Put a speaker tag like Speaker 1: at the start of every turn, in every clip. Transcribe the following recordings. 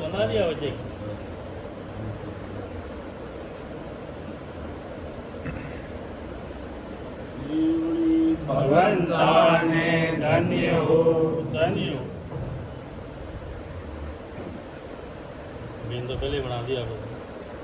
Speaker 1: बना दिया बच्चे
Speaker 2: भगवंता ने धन्य हो
Speaker 1: धन्य हो। तो पहले बना दिया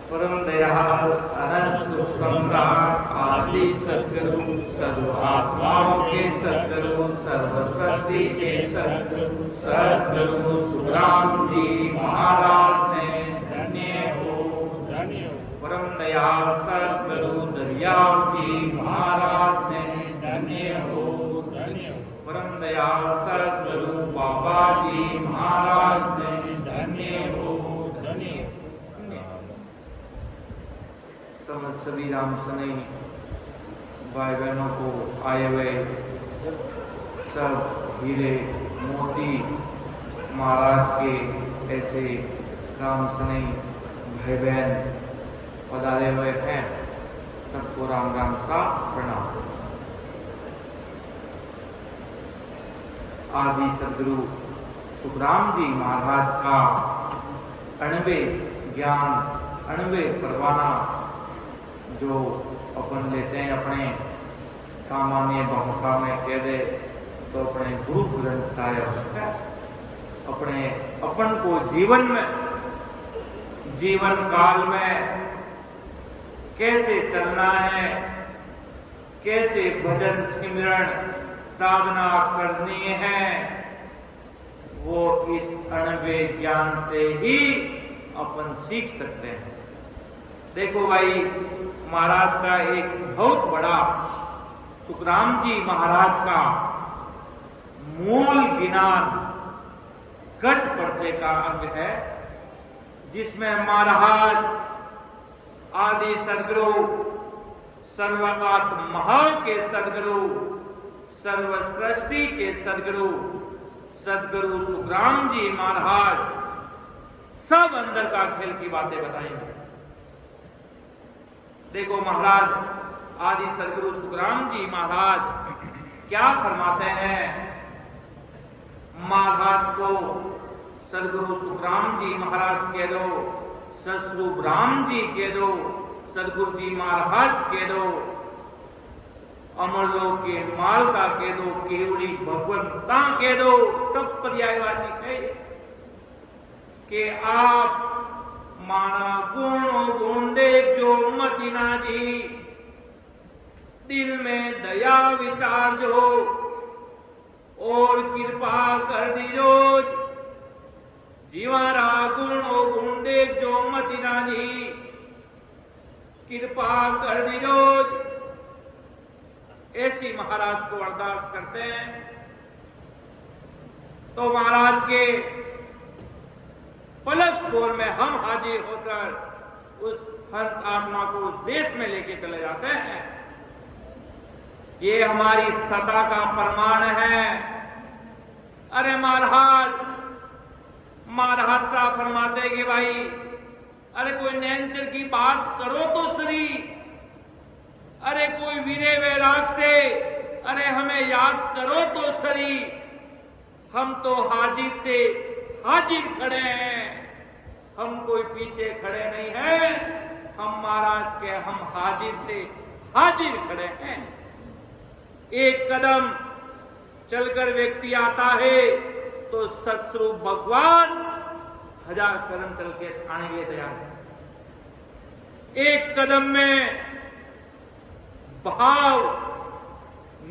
Speaker 2: परम दयाल अनंत सुख सम्राट आदि सद्गुरु सर्व आत्माओं के सद्गुरु सर्व सृष्टि के सद्गुरु सद्गुरु सुखराम जी महाराज ने धन्य हो
Speaker 1: धन्य हो।
Speaker 2: परम दयाल सद्गुरु दरियाव जी महाराज ने धन्य हो
Speaker 1: धन्य हो।
Speaker 2: परम दयाल सद्गुरु बाबा जी महाराज ने धन्य हो
Speaker 1: धन्य हो।
Speaker 2: समस्त सभी राम सने भाई बहनों को आए हुए सब हीरे मोती महाराज के ऐसे राम सने भाई बहन पधारे हुए हैं, सबको राम राम सा प्रणाम। आदि सद्गुरु सुखराम जी महाराज का अणबे ज्ञान अणबे परवाना जो अपन लेते हैं, अपने सामान्य भाषा में कह दे तो अपने गुरु ग्रंथ साहिब अपने अपन को जीवन में जीवन काल में कैसे चलना है, कैसे भजन सिमरण साधना करनी है, वो इस अणबे ज्ञान से ही अपन सीख सकते हैं। देखो भाई, महाराज का एक बहुत बड़ा सुखराम जी महाराज का मूल ज्ञान घट परिचय का अंग है, जिसमें महाराज आदि सद्गुरु सर्वात्मा के सद्गुरु सर्व सृष्टि के सद्गुरु सद्गुरु सुखराम जी महाराज सब अंदर का खेल की बातें बताएंगे। देखो महाराज आदि सद्गुरु सुखराम जी महाराज क्या फरमाते हैं। महाराज को सद्गुरु सुखराम जी महाराज कह दो, सतस्वरूप राम जी कह दो, सद्गुरु जी महाराज कह दो, अमरलोक के मालका कह दो, केवली भगवंता कह दो, सब पर्यायवाची है कि आप माना गुण गुण देख जो मदीना जी, दिल में दया विचार जो और कृपा कर दी रोज, जीवारा गुण गुण देख जो मदीना जी, कृपा कर दी रोज। ऐसी महाराज को अरदास करते हैं तो महाराज के पलक भोर में हम हाजिर होकर उस हंस आत्मा को उस देश में लेके चले जाते हैं। ये हमारी सत्ता का प्रमाण है। अरे महाराज साहब फरमाते कि भाई अरे कोई नेचर की बात करो तो सही, अरे कोई वीरे वैराग से अरे हमें याद करो तो सही, हम तो हाजिर से हाजिर खड़े हैं, हम कोई पीछे खड़े नहीं हैं, हम महाराज के हम हाजिर से हाजिर खड़े हैं। एक कदम चलकर व्यक्ति आता है तो सतस्वरूप भगवान 1000 कदम चल के आने के लिए तैयार है। एक कदम में भाव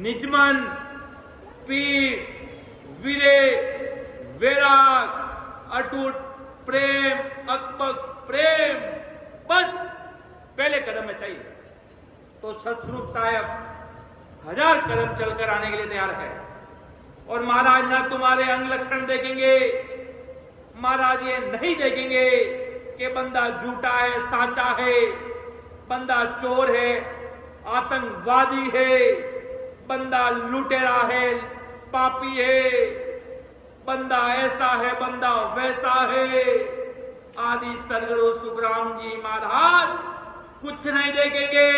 Speaker 2: निजमन पीर वीरे वैराग अटूट प्रेम अकबक प्रेम बस पहले कदम में चाहिए। तो सतस्वरूप साहब 1000 कदम चलकर आने के लिए तैयार है। और महाराज ना तुम्हारे अंग लक्षण देखेंगे, महाराज ये नहीं देखेंगे कि बंदा झूठा है साचा है, बंदा चोर है आतंकवादी है, बंदा लुटेरा है पापी है। बंदा ऐसा है, बंदा वैसा है। आदि सदगुरु सुखराम जी महाराज कुछ नहीं देखेंगे,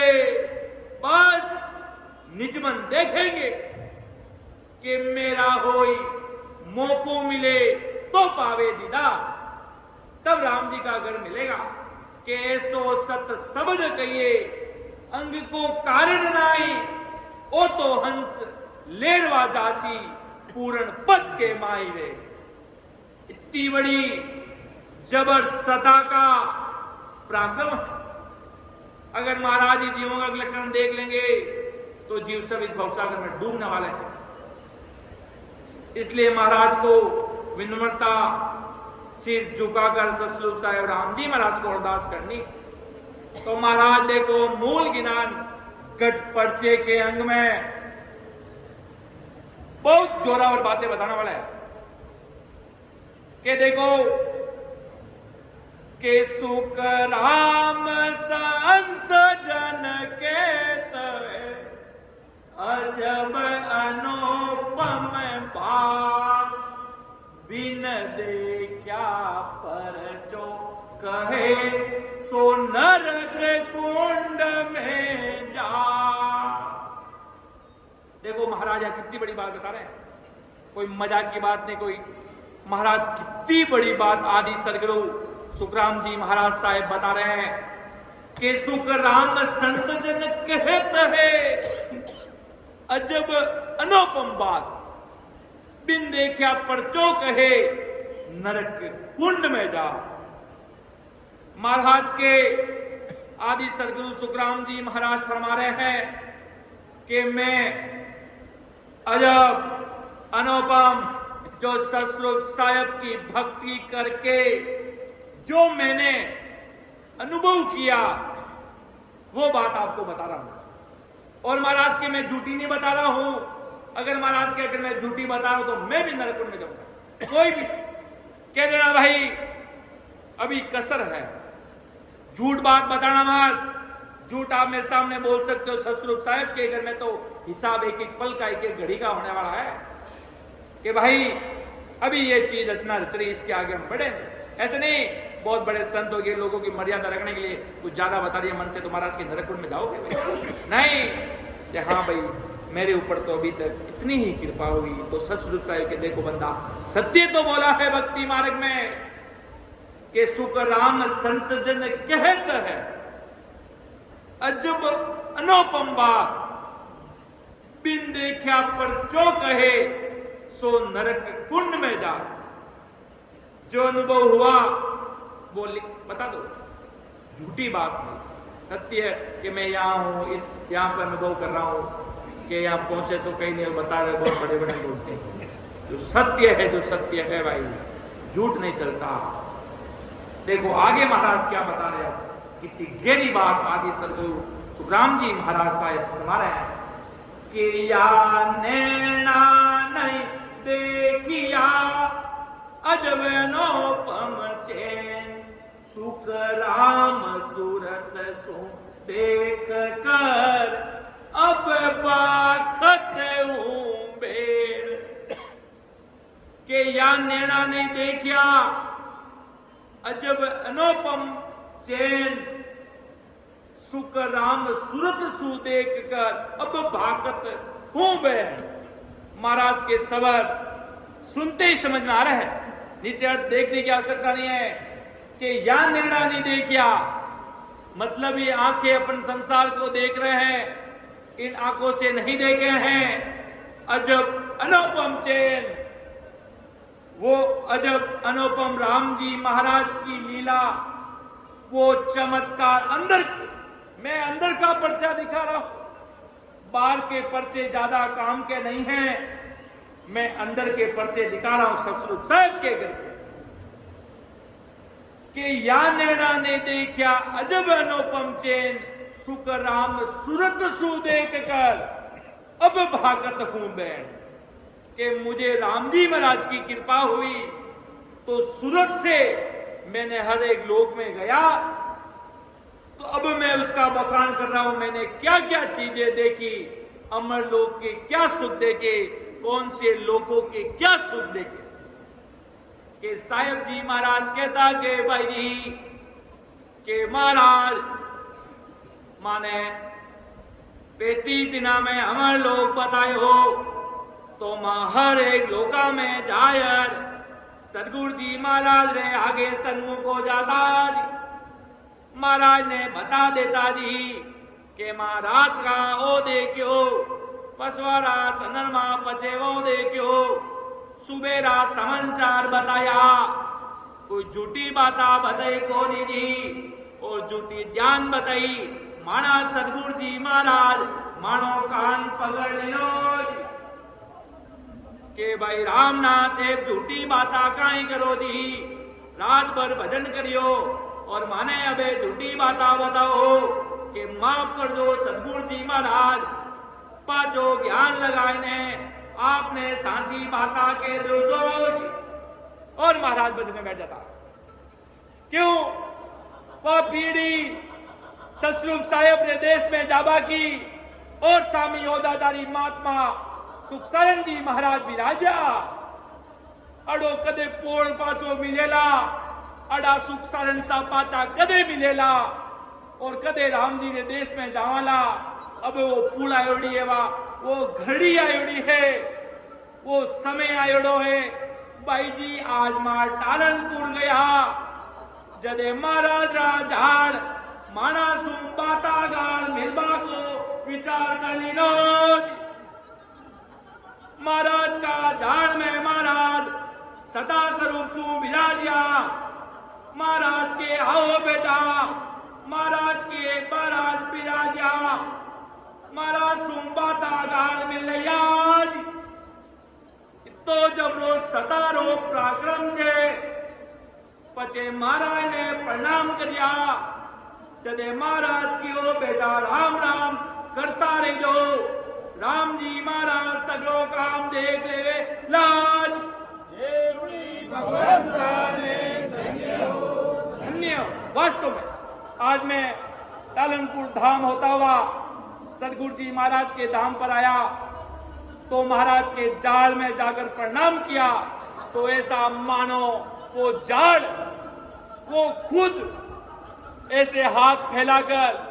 Speaker 2: बस निजमन देखेंगे कि मेरा होई मौको मिले तो पावे दीदा। तब राम जी का घर मिलेगा कि ऐसो सत शब्द कहिए अंग को कारण नाई, ओ तो हंस लेरवा जासी पूर्ण पद के माई रे। इतनी बड़ी जबर सता का पराक्रम है। अगर महाराज जी जीवों का लक्षण देख लेंगे तो जीव सब इस भवसागर में डूबने वाले हैं। इसलिए महाराज को विनम्रता सिर झुकाकर सतस्वरूप साहेब राम जी महाराज को अरदास करनी। तो महाराज देखो मूल ज्ञान गट पर्चे के अंग में बहुत जोरावर बातें बताने वाला है कि देखो के सुख राम संत जन के तवे अजब अनुपम बात, बिन देखा पर जो कहे सो नरक कुंड में जा। देखो महाराजा कितनी बड़ी बात बता रहे हैं, कोई मजाक की बात नहीं, कोई महाराज कितनी बड़ी बात आदि सदगुरु सुखराम जी महाराज साहेब बता रहे हैं कि सुख राम संत जन कहत है अजब अनुपम बात, बिन देखा परचो कहे नरक कुंड में जा। महाराज के आदि सदगुरु सुखराम जी महाराज फरमा रहे हैं कि मैं अजब अनुपम जो सतस्वरूप साहेब की भक्ति करके जो मैंने अनुभव किया वो बात आपको बता रहा हूं। और महाराज के मैं झूठी नहीं बता रहा हूं। अगर महाराज के अगर मैं झूठी बता रहा हूं तो मैं भी नरकुंड में जाऊंगा। कोई भी कह देना भाई अभी कसर है, झूठ बात बताना मत। झूठ आप मेरे सामने बोल सकते हो सतस्वरूप साहेब के घर में तो हिसाब एक एक पल का एक एक घड़ी का होने वाला है कि भाई अभी ये चीज रचना रच रही, इसके आगे हम बढ़े। ऐसे नहीं बहुत बड़े संत हो गए, लोगों की मर्यादा रखने के लिए कुछ ज्यादा बता दिया मन से तो महाराज के नरकुंड में जाओगे नहीं कि हाँ भाई मेरे ऊपर तो अभी तक इतनी ही कृपा हुई। तो सतस्वरूप साहिब के देखो बंदा सत्य तो बोला है भक्ति मार्ग में कि सुख राम संत जन कहत है अजब अनुपम बात, बिन देखा पर जो कहे सो नरक कुंड में जा। जो अनुभव हुआ वो बता दो, झूठी बात नहीं, सत्य है कि मैं यहाँ हूं, इस यहाँ पर अनुभव कर रहा हूं कि यहाँ पहुंचे तो कहीं नहीं बता रहे, बहुत बड़े बड़े लोग थे। जो सत्य है, जो सत्य है भाई, झूठ नहीं चलता। देखो आगे महाराज क्या बता रहे हैं, कितनी गहरी बात आदि सदगुरु सुखराम जी महाराज साहेब फरमा रहे हैं कि या नैना नहीं देखिया अजब अनुपम चैन, सुख राम सूरत सो देख कर अब बाखत हूं बेर। के या नैना नहीं देखिया अजब अनुपम चैन, सुख राम सूरत सु देख कर अब भाकत हूं बेर। महाराज के सबर सुनते ही समझ में आ रहा है, नीचे अर्थ देखने की आवश्यकता नहीं है कि या नैना नहीं देखिया, मतलब ये आंखें अपन संसार को देख रहे हैं, इन आंखों से नहीं देखे हैं अजब अनुपम चैन। वो अजब अनुपम राम जी महाराज की लीला, वो चमत्कार अंदर, मैं अंदर का पर्चा दिखा रहा हूं, बाहर के पर्चे ज्यादा काम के नहीं हैं, मैं अंदर के पर्चे दिखा रहा हूं सतस्वरूप साहिब के घर के। या नैना ने देखा अजब अनुपम चैन, सुख राम सूरत सु देख कर अब भागत हूं बैन। कि मुझे राम जी महाराज की कृपा हुई तो सूरत से मैंने हर एक लोक में गया, तो अब मैं उसका बखान कर रहा हूं। मैंने क्या क्या चीजें देखी, अमर लोक के क्या सुख देखे, कौन से लोगों के क्या सुख देखे। कि साहेब जी महाराज कहता के भाई जी के महाराज माने 35 दिना में हमारे लोग बताए हो तो मां हर एक लोका में जायर सदगुरु जी महाराज ने आगे सन्मुख हो जाता जी। महाराज ने बता देता जी कि मां रात का ओ देखियो पसवारा चंद्रमा पचे वो देखियो सुबेरा समाचार बताया कोई झूठी बाता बताई कोनी जी और झूठी ज्ञान बताई माना सदगुरु जी महाराज मानो कान पकड़ लियो के भाई रामनाथ एक झूठी बाता काई करो दी रात भर भजन करियो और माने अबे झूठी बाता बताओ कि माफ कर दो सदगुरु जी महाराज पाचो ज्ञान लगाने आपने सांची बाता के दोषो और महाराज बद में बैठ जाता। क्यों वह पीढ़ी ससरूप साहेब ने देश में जाबा की और स्वामी योदादारी महात्मा सुखसरण जी महाराज विराजा अड़ो कदे पोल पाचो मिलेला अड़ा सुखसरण सा पाचा कदे मिलेला और कदे राम जी ने देश में जावाला अब वो पुल आयोड़ी है वो घड़ी आयोड़ी है वो समय आयोड़ो है भाई जी आज मार टालनपुर गया जदे महाराज राजाड़ माना सुम बाता गाल मिलबा को विचार कर लीनो महाराज का झाड़ में महाराज सदा स्वरूप सु विराजिया महाराज के आओ बेटा महाराज के महाराज विराजिया महाराज सुम्बाता गाल मिल याद तो जब रोज सतारो पराक्रम छे पचे महाराज ने प्रणाम करिया जदे महाराज की ओ बेटा राम राम करता रहो राम जी महाराज सगलो काम देख ले लाज धन्य वास्तव में आज मैं टालनपुर धाम होता हुआ सदगुरु जी महाराज के धाम पर आया तो महाराज के जाल में जाकर प्रणाम किया तो ऐसा मानो वो जाल वो खुद ऐसे हाथ फैलाकर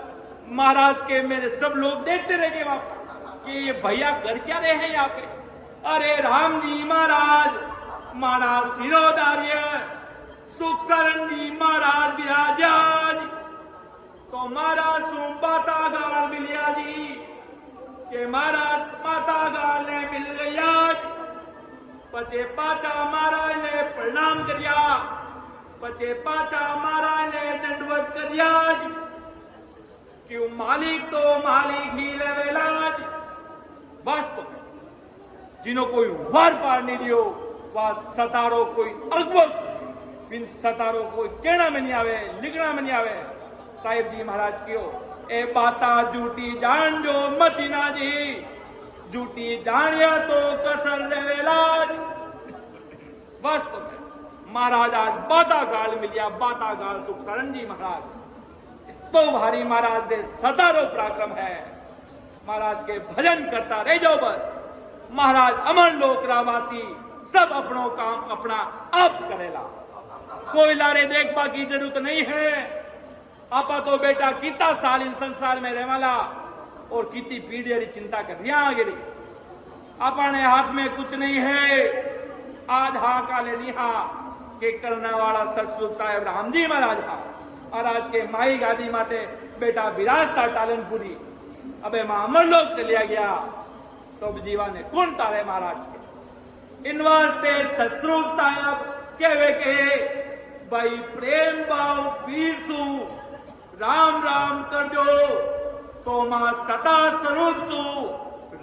Speaker 2: महाराज के मेरे सब लोग देखते रह गए वहां कि ये भैया कर क्या रहे हैं यहाँ पे। अरे राम जी महाराज महाराज सिरोदार्य सुखसरण जी महाराज विराजाज तो महाराज सुम्बाता गाल मिलिया जी के महाराज माता गाल ने मिल गया पचे पाचा महाराज ने प्रणाम करिया पचे पाचा महाराज ने दंडवत करिया क्यों मालिक तो मालिक ही लेवेलाज वास्तव जिन्हों कोई वार पार नहीं दियो वह सतारो कोई अगवत इन सतारो कोई कहना में नहीं आवे लिखना में नहीं आवे। साहिब जी महाराज क्यों ए बाता झूठी जान जो मतीना जी झूठी जानिया तो कसर लेवेलाज वास्तव में महाराज आज बाता गाल मिलिया बाता गाल सुखसरण जी महाराज तो भारी महाराज के सतारो पराक्रम है महाराज के भजन करता रह जाओ बस महाराज अमर लोक रावासी सब अपनों काम अपना आप करेला कोई लारे देखबा की जरूरत नहीं है। आपा तो बेटा कितना साल इन संसार में रहवाला और कितनी पीढ़ी चिंता कर दिया गिरी अपने हाथ में कुछ नहीं है आज हा काले निहा के करने वाला सतस्वरूप साहेब राम जी महाराज हा और आज के माई गादी माते बेटा विराजता टालनपुरी अबे मां अमर लोग चलिया गया तो जीवा ने कौन तारे महाराज के इन वास्ते सतस्वरूप साहब कहवे के भाई प्रेम भाव वीर सु राम राम कर जो तो मां सता स्वरूप सु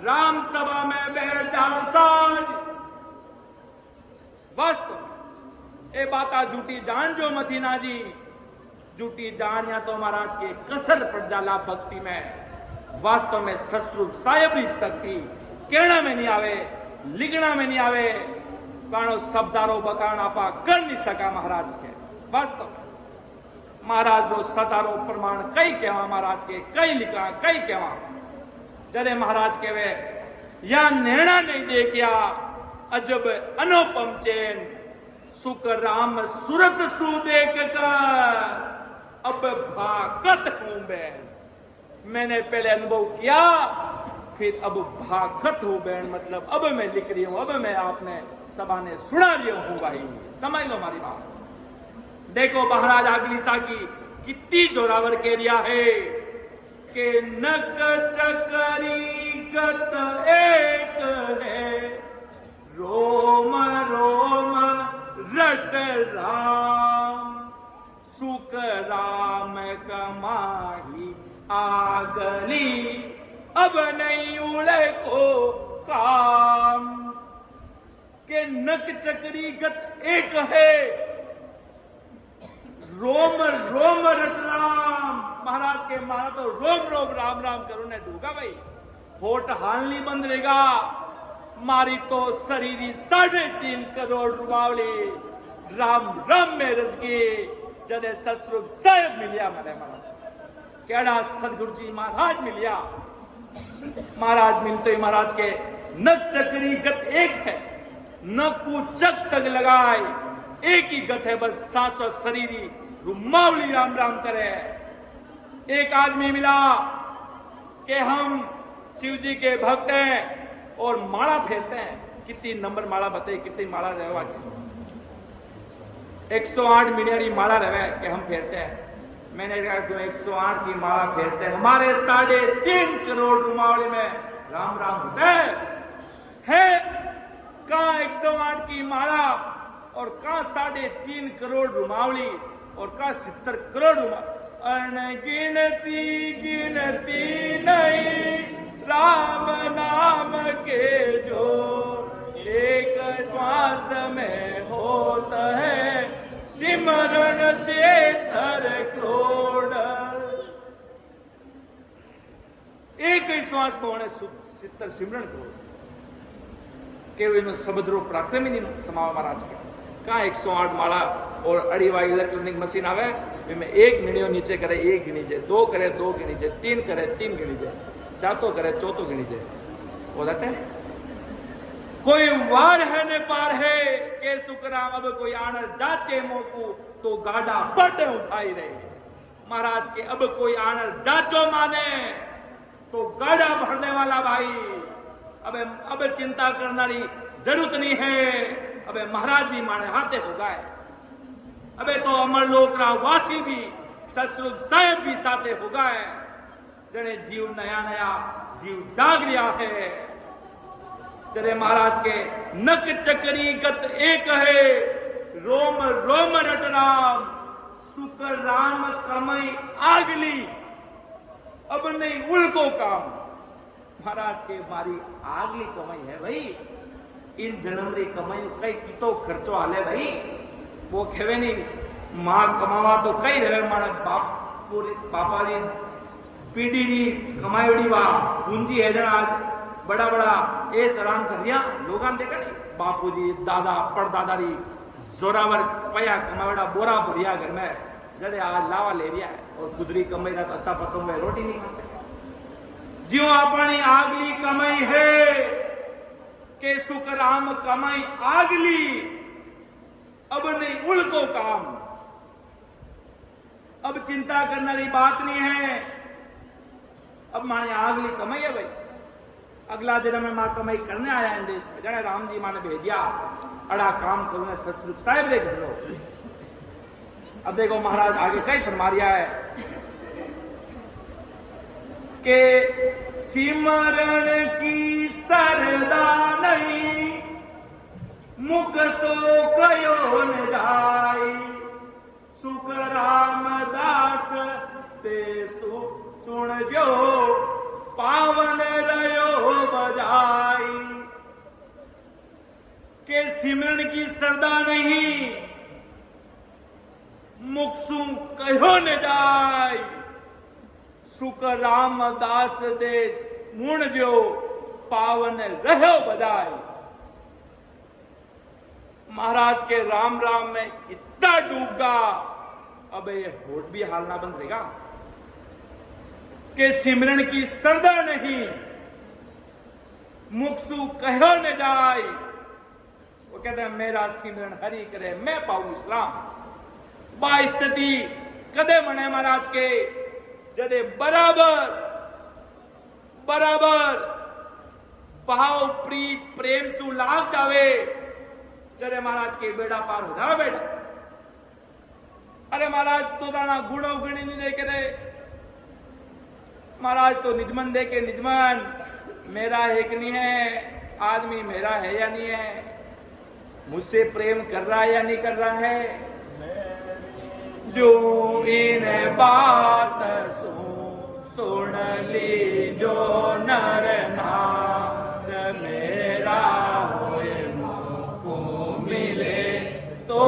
Speaker 2: राम सभा में बैठ जाओ साज वास्तव ए बाता झूठी जान जो मथीना जी झूठी जान या तो महाराज के कसर पड़ जाला भक्ति में वास्तव में सतस्वरूप साहेब ही शक्ति कहना में नहीं आवे लिखना में नहीं आवे काणो शब्दारो बकान आपा कर नहीं सका महाराज के वास्तव में महाराज रो सतारो प्रमाण कई कहवा महाराज के कई लिखा कई कहवा जरे महाराज के वे या निर्णय नहीं देखिया अजब अनुपम चैन सुख राम सूरत सु देख कर अब भागत हूं बहन। मैंने पहले अनुभव किया, फिर अब भागत हूं बहन, मतलब अब मैं लिख रही हूं, अब मैं आपने सभा ने सुना लिया हूं भाई, समझ लो हमारी बात। देखो महाराज आगलीसा की कितनी जोरावर कह रिया है कि नक चकरी गत एक है, रोम रोम रट राम, सुख राम कमाही आगली, अब नहीं उड़े को काम। के नक चकरी गत एक है, रोम रोम रट राम। महाराज के मारा तो रोम रोम राम राम करो ने डूगा भाई, होठ हाल नहीं बंद रहेगा। मारी तो शरीरी 3.5 करोड़ रुमावली राम राम में रज गई, जदे ससुर साहब मिलिया मैंने महाराज, केड़ा सदगुरु जी महाराज मिलिया। महाराज मिलते ही महाराज के नक चक्री गत एक है, नकू चक तक लगाए एक ही गत है, बस सांस और शरीरी रुमावली राम राम करे। एक आदमी मिला कि हम शिव जी के भक्त हैं और माला फेरते हैं। कितनी नंबर माला बताइए, कितनी माला रहे आज? 108 मिनियरी माला रहे कि हम फेरते हैं। मैंने कहा क्यों 108 की माला फेरते हैं? हमारे 3.5 करोड़ रुमावली में राम राम होते है। कहाँ 108 की माला और कहाँ 3.5 करोड़ रुमावली और कहाँ 70 करोड़ रुमावली। अनगिनती गिनती नहीं राम नाम के जो, एक श्वास में होता है सिमरन से थर करोड़। एक ही श्वास में होने 70 सिमरन करोड़ के सबद्रो पराक्रमी नहीं समावा महाराज के। कहाँ 108 माला और अड़ीवाई इलेक्ट्रॉनिक मशीन आवे, में 1 गिणियो नीचे करे 1 गिणीजे, 2 करे 2 गिणीजे, 3 करे 3 गिणीजे, चातो करे चौथो गिणीजे। वो लटे कोई वार है ने पार है के सुकराम, अब कोई आनर जाचे मोकू तो गाड़ा बड़े उठाई रहे। महाराज के अब कोई आनर जाचो माने तो गाड़ा भरने वाला भाई। अब चिंता करने की जरूरत नहीं है, अबे महाराज भी माने हाथे हो गए। अबे तो अमरलोक वासी भी ससुर साहेब भी साथे हो गए। जने जीव नया नया जीव जाग रहा है। जरे महाराज के नक चकरी गत एक है, रोम रोम रट राम, सुख राम कमई आगली, अब नहीं उल्को काम। महाराज के मारी आगली कमाई है भाई, इन जन्म री कमाई कई कितो खर्चो हाले भाई। वो खेवे नहीं मां कमावा तो कई रहे मारा बाप पूरी पापा री पीढ़ी री कमाईड़ी वा पूंजी है जन आज बड़ा बड़ा ए सरान कर दिया लोगान देखा नहीं। बापू जी दादा परदादा री जोरावर पया कमावड़ा बोरा भरिया घर में, जड़े आज लावा ले रिया है और कुदरी कमाई रहा अत्ता पतों में रोटी नहीं खा सके। ज्यों अपनी आगली कमाई है के सुख राम कमाई आगली, अब नहीं उल्को काम। अब चिंता करने की बात नहीं है। अब माने आगली कमाई है भाई, अगला जन्म में मां कमाई करने आया इन देश में। जने राम जी माने भेजिया अड़ा काम करूंगा ससुर साहेब रे घर लो। अब देखो महाराज आगे कई फरमा रिया है के सिमरण की सरदा नहीं, मुख सो कयो न जाई, सुख रामदास ते सुन जो पावन रयो बजाई। के सिमरण की सरदा नहीं, मुख सु कहो न जाई, सुख रामदास दे मुण जो पावन रहो बजाई। महाराज के राम राम में इतना डूबगा, अब ये होठ भी हालना बंद रहेगा कि सिमरन की सरदा नहीं, मुख सु कहो न जाए, वो कहते हैं मेरा सिमरन हरि करे मैं पाऊं इस्लाम। बा स्थिति कदे बने महाराज के जदे बराबर भाव प्रीत प्रेम सु लाग जावे जरे महाराज के बेड़ा पार हो जावे बेटा। अरे महाराज तो दाना गुणों गणी नहीं देखे दे महाराज तो निजमन देखे निजमन मेरा है कि नहीं है, आदमी मेरा है या नहीं है, मुझसे प्रेम कर रहा है या नहीं कर रहा है। जो इन बात सुन ली जो नर नार मेरा होए मुख मिले तो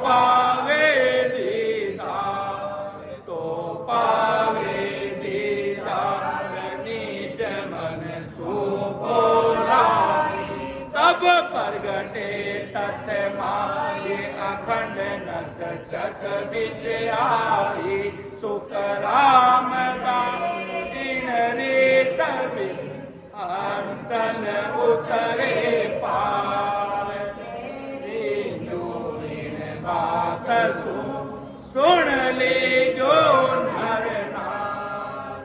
Speaker 2: पावे दीदार, तो पावे दीदार निज मन सुपोला। तब प्रगटे तत् माये अखंड नक चक बिच आई सुख राम दिन रीत हंसन उतरे पार। बात सुन ले जो नर नार।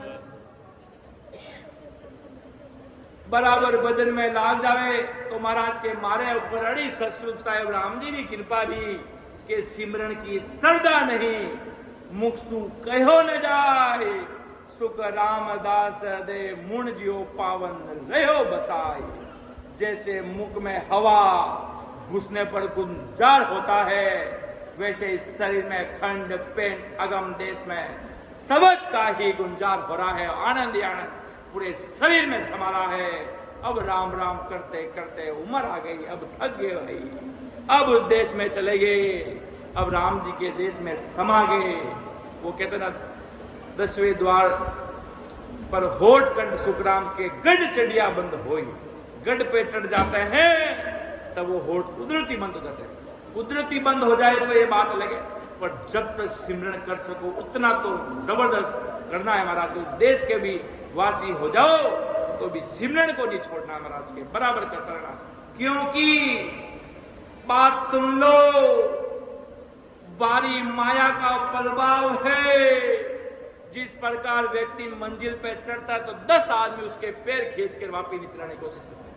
Speaker 2: बराबर बदन में लाग जावे तो महाराज के मारे ऊपर अड़ी ससुर साहेब राम जी की कृपा दी के सिमरन की श्रद्धा नहीं मुख सु कहो न जाए। सुख रामदास दे मुण जियो पावन रहो बसाई। जैसे मुख में हवा घुसने पर गुंजार होता है वैसे इस शरीर में खंड पेन अगम देश में सबक का ही गुंजार हो रहा है। आनंद ही आनंद पूरे शरीर में समा रहा है। अब राम राम करते करते उम्र आ गई, अब थक गए भाई, अब उस देश में चले गए, अब राम जी के देश में समा गए। वो कहते ना 10वें द्वार पर होठ कंठ सुखराम के गढ़ चढ़िया बंद होई। गढ़ पे चढ़ जाते हैं तब वो होठ कुदरती बंद हो जाते हैं। कुदरती बंद हो जाए तो ये बात अलग है, पर जब तक सिमरन कर सको उतना तो जबरदस्त करना है महाराज। तो देश के भी वासी हो जाओ तो भी सिमरन को नहीं छोड़ना महाराज के, बराबर करता रहना। क्योंकि बात सुन लो, बारी माया का प्रभाव है। जिस प्रकार व्यक्ति मंजिल पे चढ़ता है तो 10 आदमी उसके पैर खींच कर वापस नीचे लाने की कोशिश करते हैं।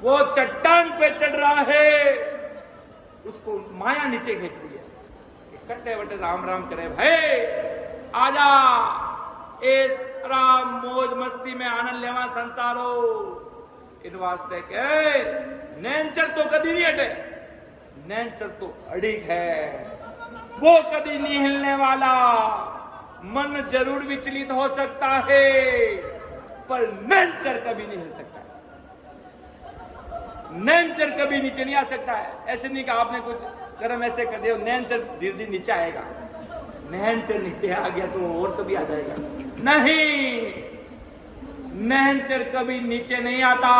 Speaker 2: वो चट्टान पे चढ़ रहा है, उसको माया नीचे खींच रही है। कट्टे वटे राम राम करे भाई, आजा इस राम मौज मस्ती में आनंद लेवा संसारो। इन वास्ते के नैनचर तो कभी नहीं हटे, नैनचर तो अड़िग है, वो कभी नहीं हिलने वाला। मन जरूर विचलित हो सकता है पर नैनचर कभी नहीं हिल सकता। नैनचर कभी नीचे नहीं आ सकता है। ऐसे नहीं कि आपने कुछ कर्म ऐसे कर दिया नैनचर धीरे धीरे नीचे आएगा। नैनचर नीचे आ गया तो और कभी आ जाएगा नहीं, नैनचर कभी नीचे नहीं आता।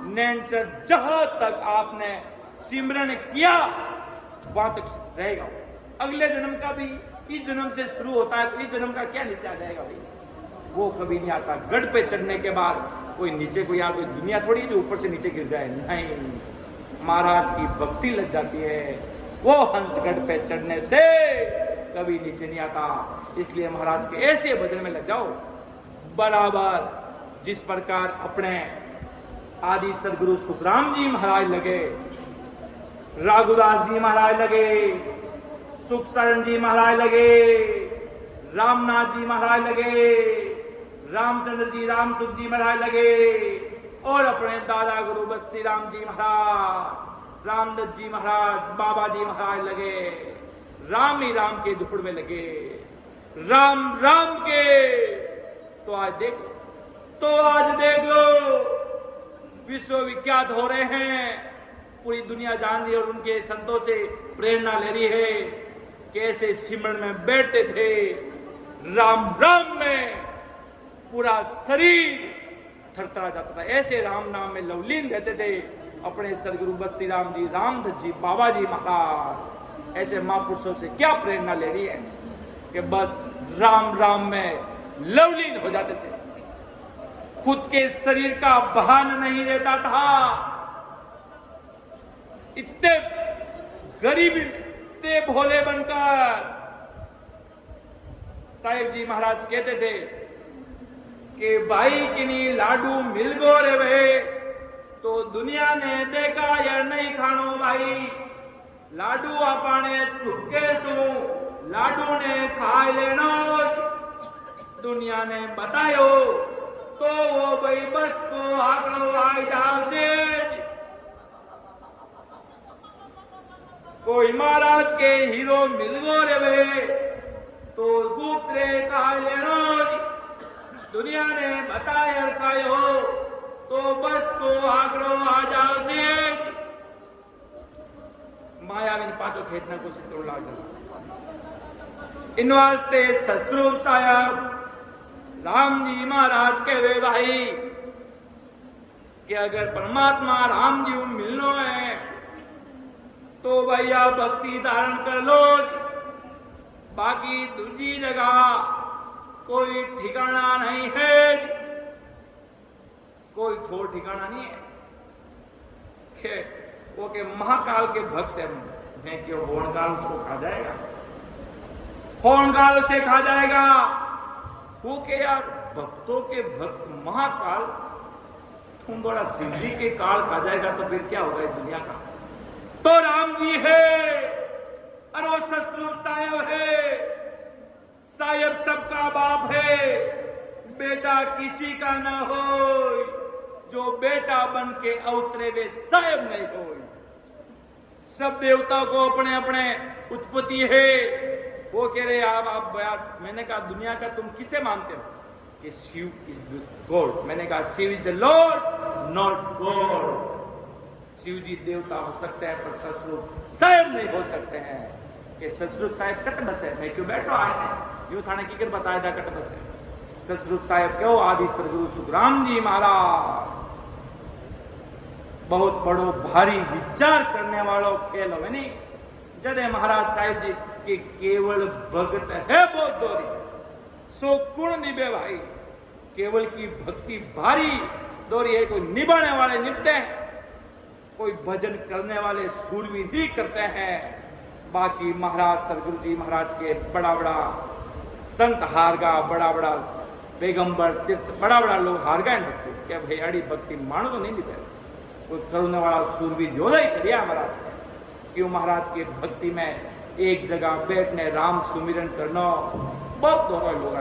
Speaker 2: नैनचर जहां तक आपने सिमरन किया वहां तक रहेगा। अगले जन्म का भी इस जन्म से शुरू होता है तो इस जन्म का क्या नीचे आ जाएगा भाई, वो कभी नहीं आता। गढ़ पे चढ़ने के बाद कोई नीचे कोई यहाँ कोई दुनिया थोड़ी जो ऊपर से नीचे गिर जाए, नहीं। महाराज की भक्ति लग जाती है, वो हंसगढ़ पे चढ़ने से कभी नीचे नहीं आता। इसलिए महाराज के ऐसे भजन में लग जाओ बराबर। जिस प्रकार अपने आदि सदगुरु सुखराम जी महाराज लगे, राघुदास जी महाराज लगे, सुखशरण जी महाराज लगे, रामनाथ जी महाराज लगे, रामचंद्र जी राम सुख जी महाराज लगे, और अपने दादा गुरु बस्ती राम जी महाराज, रामदत्त जी महाराज, बाबा जी महाराज लगे। राम ही राम के दुखड़ में लगे, राम राम के। तो आज देख लो विश्वविख्यात हो रहे हैं, पूरी दुनिया जान रही है और उनके संतों से प्रेरणा ले रही है। कैसे सिमरन में बैठते थे, राम राम में पूरा शरीर थरथरा जाता था। ऐसे राम नाम में लवलीन रहते थे अपने सदगुरु बस्ती राम जी, रामदत्त जी, बाबा जी महाराज। ऐसे महापुरुषों से क्या प्रेरणा ले रही है कि बस राम राम में लवलीन हो जाते थे। खुद के शरीर का भान नहीं रहता था, इतने गरीब, इतने भोले बनकर साहेब जी महाराज कहते थे कि भाई किनी लाडू मिल गो रे वे तो दुनिया ने देखा यार नहीं खानो भाई, लाडू आपने चुपके सु लाडू ने खाई लेनो, दुनिया ने बतायो तो वो भाई बस को आंकड़ो आई जासे। कोई महाराज के हीरो मिल गो रे वे तो गुप्त रे खा लेनो, दुनिया ने बताया खायो तो बस को आंकड़ो आ जाओ से। माया में पाचो खेतना को सिद्धो लाग इन वास्ते ससुर साहब राम जी महाराज के वे भाई कि अगर परमात्मा राम जी मिलनो है तो भैया भक्ति धारण कर लो, बाकी दूसरी जगह कोई ठिकाना नहीं है, कोई ठोर ठिकाना नहीं है। वो के महाकाल के भक्त है, मैं क्यों होनकाल उसको खा जाएगा, होनकाल से खा जाएगा। वो के यार भक्तों के भक्त महाकाल, तुम बड़ा सिद्धि के काल खा जाएगा तो फिर क्या होगा इस दुनिया का। तो राम जी है और वो ससुर साहेब है, साहेब सबका बाप है, बेटा किसी का ना हो, जो बेटा बन के अवतरे वे साहेब नहीं हो। सब देवताओं को अपने अपने उत्पत्ति है। वो कह रहे आप मैंने कहा दुनिया का तुम किसे मानते हो कि शिव इज गॉड, मैंने कहा Shiva is the lord not God. Shiva ji देवता हो सकते हैं पर ससुर साहेब नहीं हो सकते हैं कि ससुर साहेब कट बस है। मैं क्यों बैठो आए यूं थाने की कर बताया था कट बस है। ससुर साहेब क्यों आदि सदगुरु सुखराम जी महाराज बहुत बड़ो भारी विचार करने वालों खेल हो नहीं। जदे महाराज साहेब जी कि केवल भगत है बहुत दोरी सो गुण निभे भाई, केवल की भक्ति भारी दोरी है। कोई निभाने वाले निभते हैं, कोई भजन करने वाले सूरवीर भी करते हैं। बाकी महाराज सदगुरु जी महाराज के बड़ा बड़ा संत हार गा, बड़ा बड़ा पैगंबर तीर्थ बड़ा बड़ा लोग हार गए भक्ति क्या भैयाड़ी भक्ति मानो तो नहीं निभे। कोई करुणे वाला सूरवीर योद्धा ही करिया महाराज का, क्यों महाराज के भक्ति में एक जगह बैठने राम सुमिरन करना बहुत दोनों लोग।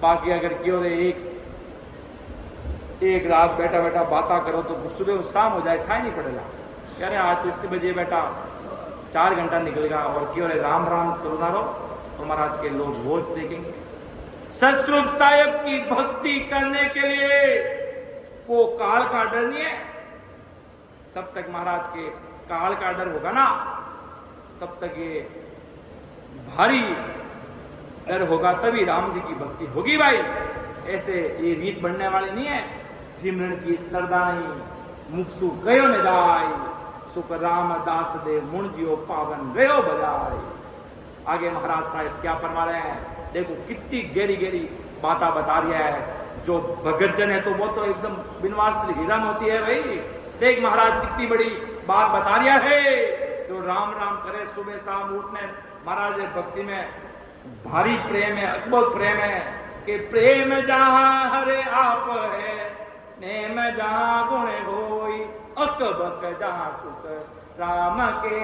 Speaker 2: बाकी अगर क्यों एक रात बैठा बैठा बाता करो तो सुबह शाम हो जाए खाई नहीं पड़ेगा। यार आज तो इतने बजे बैठा 4 घंटा निकलेगा और क्यों राम राम करुणा रहो तो महाराज के लोग रोज देखेंगे। ससुर साहेब की भक्ति करने के लिए वो काल का डर नहीं है। तब तक महाराज के काल का डर होगा ना तब तक ये भारी डर होगा तभी राम जी की भक्ति होगी भाई। ऐसे ये रीत बनने वाली नहीं है। सिमरन की सरदाई मुखसु गयो न जाय, सुख राम दास दे मुण जियो पावन गयो बजाय। आगे महाराज साहब क्या फरमा रहे हैं देखो, कितनी गहरी गहरी बातें बता रही है। जो भगत जन है तो वो तो एकदम बिनवास्त्र हिरन होती है भाई। देख महाराज कितनी बड़ी बात बता रहा है। जो राम राम करे सुबह शाम उठने, महाराज भक्ति में भारी प्रेम है, अद्भुत प्रेम है कि प्रेम जहां हरे आप है, नेम जहां गुण होई, अकबक जहां सुख राम के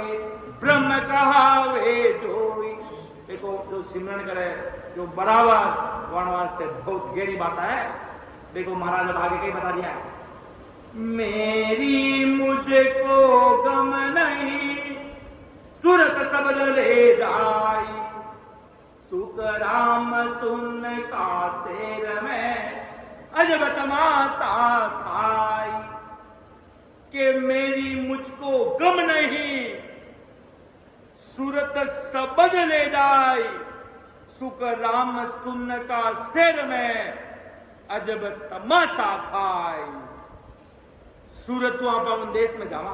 Speaker 2: ब्रह्म कहावे जोई। देखो जो सिमरन करे जो बराबर वन वास्ते बहुत गहरी बात है। देखो महाराज अब आगे कहीं बता दिया, मेरी मुझको गम नहीं सुरत सबद ले जाई, सुख राम सुन का शेर में अजब तमाशा खाई। कि मेरी मुझको गम नहीं सूरत सबद ले जाए, सुख राम सुन का शेर में अजब तमाशा खाई। सूरतू आप देश में जावा,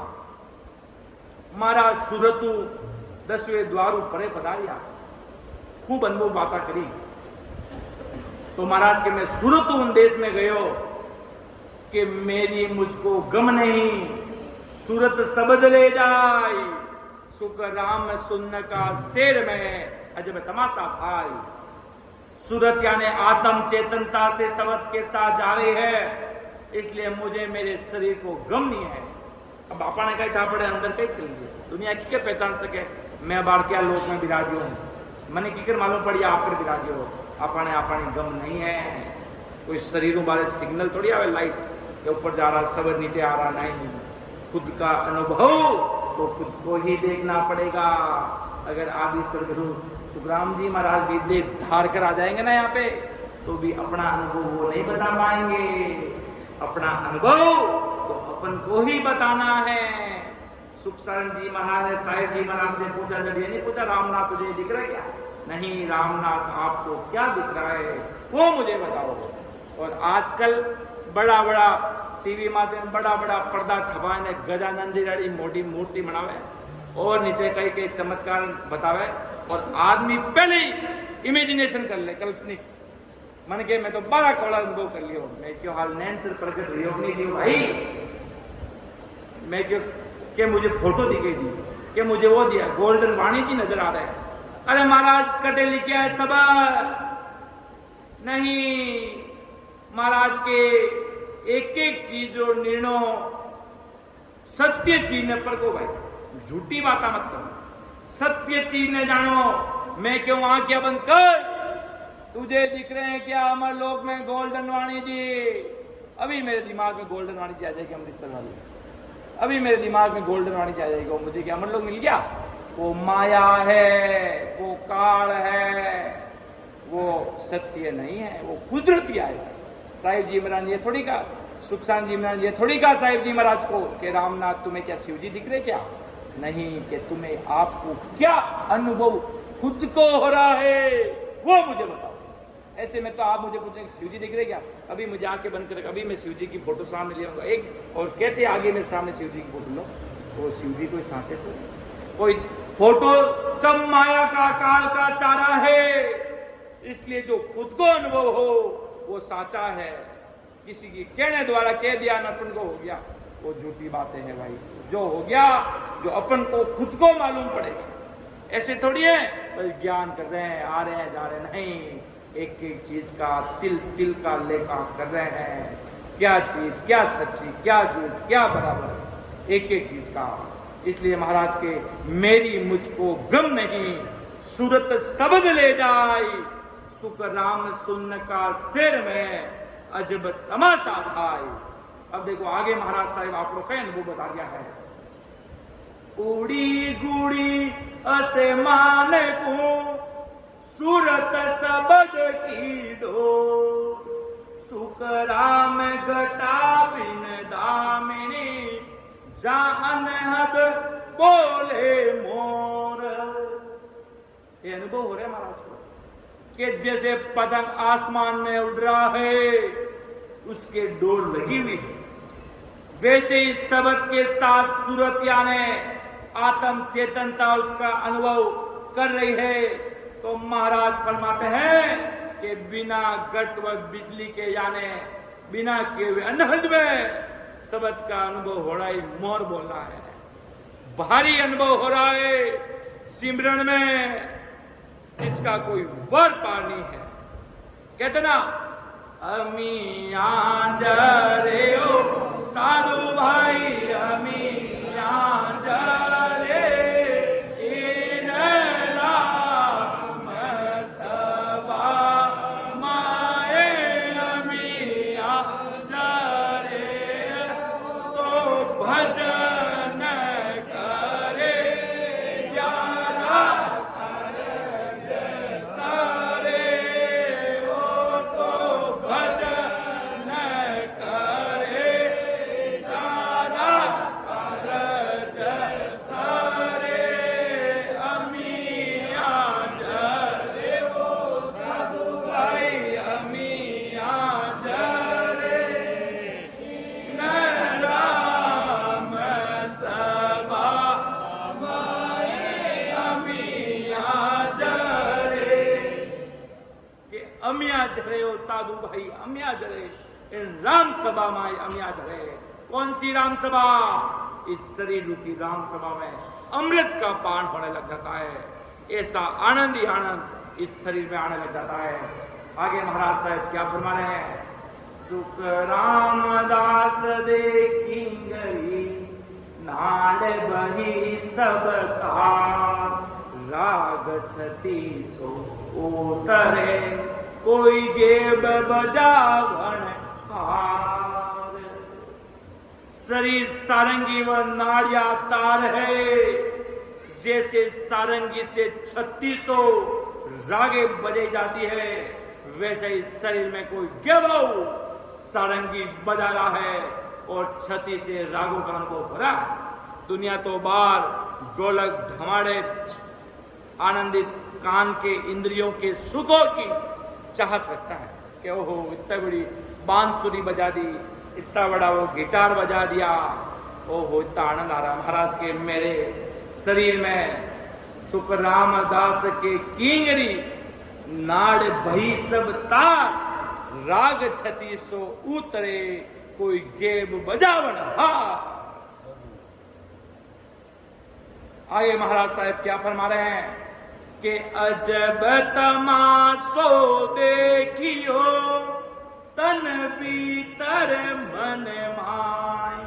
Speaker 2: महाराज सूरतू 10वें द्वारू परे पधारिया, खूब अनुभव बाता करी। तो महाराज के मैं सूरतू देश में गयो कि मेरी मुझको गम नहीं सूरत सबद ले जाई, सुख राम सुन्न का शेर में अजब तमाशा भाई। सूरत यानी आत्म चेतनता से शब्द के साथ जा रही है, इसलिए मुझे मेरे शरीर को गम नहीं है। अब आपा ने कही ठापड़े अंदर कहीं चली गई दुनिया की क्या पहचान सके मैं बार क्या लोक में विराजियो हूं, मैंने की कर मालूम पड़ी आप पर विराजियो हो। आपा ने गम नहीं है, कोई शरीरों वाले सिग्नल थोड़ी आवे लाइट के ऊपर जा रहा शब्द नीचे आ रहा, नहीं। खुद का अनुभव तो खुद को ही देखना पड़ेगा। अगर आदि सदगुरु सुखराम जी महाराज भी दे धार कर आ जाएंगे ना यहाँ पे, तो भी अपना अनुभव वो नहीं बता पाएंगे। अपना अनुभव तो अपन को ही बताना है। सुखशरण जी महाराज ने साहिब जी महाराज से पूछा, जब ये नहीं पूछा रामनाथ तुझे दिख रहा है क्या, नहीं रामनाथ आपको क्या दिख रहा है वो मुझे बताओ। और आजकल बड़ा बड़ा टीवी माध्यम बड़ा बड़ा पर्दा छपाए ने गजानंद जी री मोटी मूर्ति बनावे और नीचे कई कई चमत्कार बतावे, और आदमी पहले ही इमेजिनेशन कर ले, कल्पनिक मन के मैं तो बड़ा कौड़ा अनुभव कर लियो, मैं क्यों हाल नैन से प्रकट योग नहीं लियो भाई, मैं क्यों के मुझे फोटो दिखे दी कि मुझे वो दिया गोल्डन वाणी जी नजर आ रहा है। अरे महाराज कटे लिखे है सब नहीं, महाराज के एक एक चीज और निर्णय सत्य चीज ने पर को भाई, झूठी बात मत करो, सत्य चीज ने जानो। मैं क्यों आंखें बंद कर, तुझे दिख रहे हैं क्या अमर लोक में गोल्डन वाणी जी? अभी मेरे दिमाग में गोल्डन वाणी जी आ जाएगी अमृतसर वाली, अभी मेरे दिमाग में गोल्डन वाणी जी आ जाएगी। मुझे क्या अमर लोक मिल गया? वो माया है, वो काल है, वो सत्य नहीं है, वो कुदरती आएगा। साहिब जी महाराज ये थोड़ी कहा, सुखसान जी महाराज ये थोड़ी कहा साहिब जी महाराज को कि रामनाथ तुम्हें क्या शिव जी दिख रहे क्या? नहीं, कि तुम्हें आपको क्या अनुभव खुद को हो रहा है वो मुझे बताओ। ऐसे में तो आप मुझे पूछेंगे शिव जी दिख रहे क्या, अभी मुझे आंखें बंद कर, अभी मैं शिव जी की फोटो सामने ले आऊंगा एक, और कहते आगे मेरे सामने शिव जी की फोटो लो, वो शिव जी कोई सांचे तो कोई फोटो सब माया का काल का चारा है। इसलिए जो खुद को अनुभव हो वो साचा है, किसी की कहने द्वारा कह दिया न अपन को हो गया वो झूठी बातें हैं भाई। जो हो गया जो अपन को खुद को मालूम पड़ेगा, ऐसे थोड़ी है बस ज्ञान कर रहे हैं आ रहे हैं जा रहे हैं, नहीं, एक एक चीज का तिल तिल का लेखा कर रहे हैं, क्या चीज क्या सच्ची क्या झूठ क्या बराबर, एक एक चीज का। इसलिए महाराज के मेरी मुझको गम नहीं, सूरत सबद ले जाई, सुख राम सुन्न का सिर में अजब तमाशा भाई। अब देखो आगे महाराज साहब आप लोग का अनुभव बता गया है। उड़ी गुड़ी असे मान को सूरत सबद की डोर, सुख राम घटा बिन दामिनी, जान हद बोले मोर। ये अनुभव हो रहा है महाराज को कि जैसे पतंग आसमान में उड़ रहा है उसके डोर लगी हुई है, वैसे ही शब्द के साथ सूरत यानी आत्म चेतनता उसका अनुभव कर रही है। तो महाराज फरमाते हैं कि बिना घट व बिजली के यानी बिना किए हुए अनहद में शब्द का अनुभव हो रहा है, मोर बोलना है, भारी अनुभव हो रहा है सिमरन में, इसका कोई वर पार नहीं है। कहते ना अमिया जरे ओ साधु भाई, अमिया जरे इन राम सबा माए, अमिया जरे तो भजन करे ज्यादा जरे हो साधु भाई, अमिया जरे इन राम सभा माए अमिया जरे। कौन सी राम सभा? इस शरीर रूपी राम सभा में अमृत का पान होने लग जाता है। ऐसा आनंद ही आनंद इस शरीर में आने लग जाता है। आगे महाराज साहब क्या फरमा रहे हैं? सुख रामदास देखी गई नाड़ बही सब तार, राग छती सो उतरे कोई गेब बजावन हार। शरीर सारंगी व नाड़िया तार है, जैसे सारंगी से 3600 रागे बजे जाती है, वैसे ही शरीर में कोई गेबाऊ सारंगी बजा रहा है और छठी से रागों का अनुभव हो रहा। दुनिया तो बाहर ढोलक ढमाड़े आनंदित कान के इंद्रियों के सुखों की चाहत रखता है कि ओहो इतना बड़ी बांसुरी बजा दी, इतना बड़ा वो गिटार बजा दिया, ओहो इतना आनंद आ रहा। महाराज के मेरे शरीर में सुख रामदास के कींगरी नाड़ भई सब तार, राग छती सो उतरे कोई गेब बजावन हार। आगे महाराज साहब क्या फरमा रहे हैं कि अजब तमाशो देखियो तन भीतर मन माई,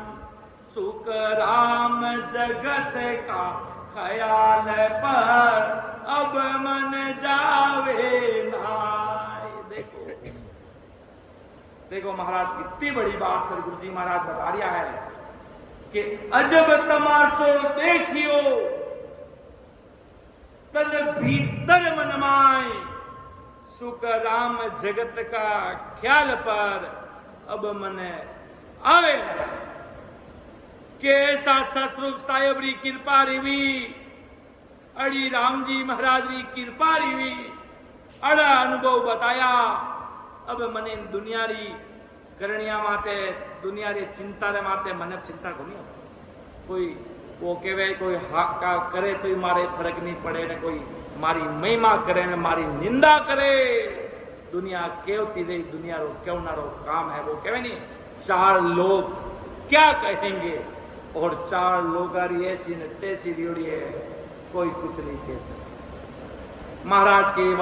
Speaker 2: सुख राम जगत का ख्याल पर अब मन जावे नाय। देखो महाराज कितनी बड़ी बात सदगुरु जी महाराज बता रिया है कि अजब तमाशो देखियो तन भीतर मन माय, सुख राम जगत का ख्याल पर अब मन आवे ना। कैसा ससरूप साहेब री कृपा रिवी, अड़ी राम जी महाराज री कृपा रिवी, अड़ा अनुभव बताया। अब मने दुनिया री करनिया माते, दुनिया री चिंता रे माते मन चिंता को नहीं होती। कोई वो कहे कोई हाक का करे तो ही मारे फर्क नहीं पड़े, ने कोई मारी महिमा करे ने मारी निंदा करे। दुनिया केवती रही, दुनिया रो क्यों ना रो काम है। वो कहे नहीं चार लोग क्या कहेंगे, और चार लोग ऐसी न तैसी रियोड़ी है, कोई कुछ नहीं कह सकता। महाराज के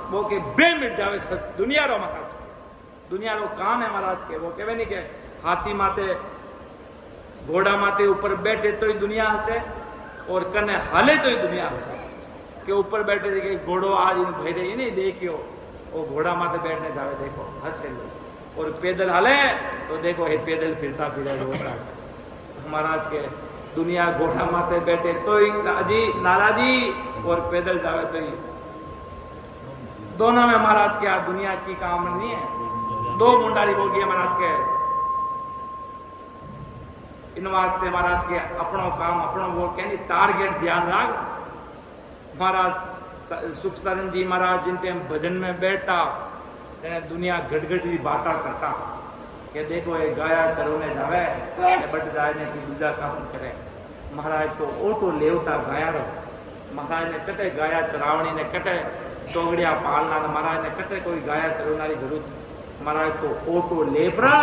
Speaker 2: वो के बे मिट जावे दुनिया रो, महाराज दुनिया रो काम है महाराज के। वो कहे नहीं के हाथी माते घोड़ा माते ऊपर बैठे तो ही दुनिया हंसे, और कने हले तो ही दुनिया हंसे। के ऊपर बैठे देखे घोड़ो आज इन भेड़े ही नहीं देखियो, वो घोड़ा माते बैठने जावे देखो हंसे लोग, और पैदल हले तो देखो हे पैदल फिरता फिरा रोक रहा। महाराज के दुनिया घोड़ा माते बैठे तो ही राजी नाराजी, और पैदल जावे तो ही दोनों में महाराज के आज दुनिया की काम नहीं है। दो मुंडारी बोगी है महाराज के, इन वास्ते महाराज के अपनो काम अपनो वो कहनी टारगेट ध्यान रख। महाराज सुख सरन जी महाराज जिनके भजन में बैठता दुनिया गड़गड़ की बाता करता कि देखो ये गाया चरोने जावे बट जाए ने की दूजा काम करे। महाराज तो ओ तो लेवता गाया रो, महाराज ने कटे गाया चरावणी ने कटे टोगड़िया पालना ने, महाराज ने कटे कोई गाया चरोनारी जरूरत। महाराज तो ओ तो लेपरा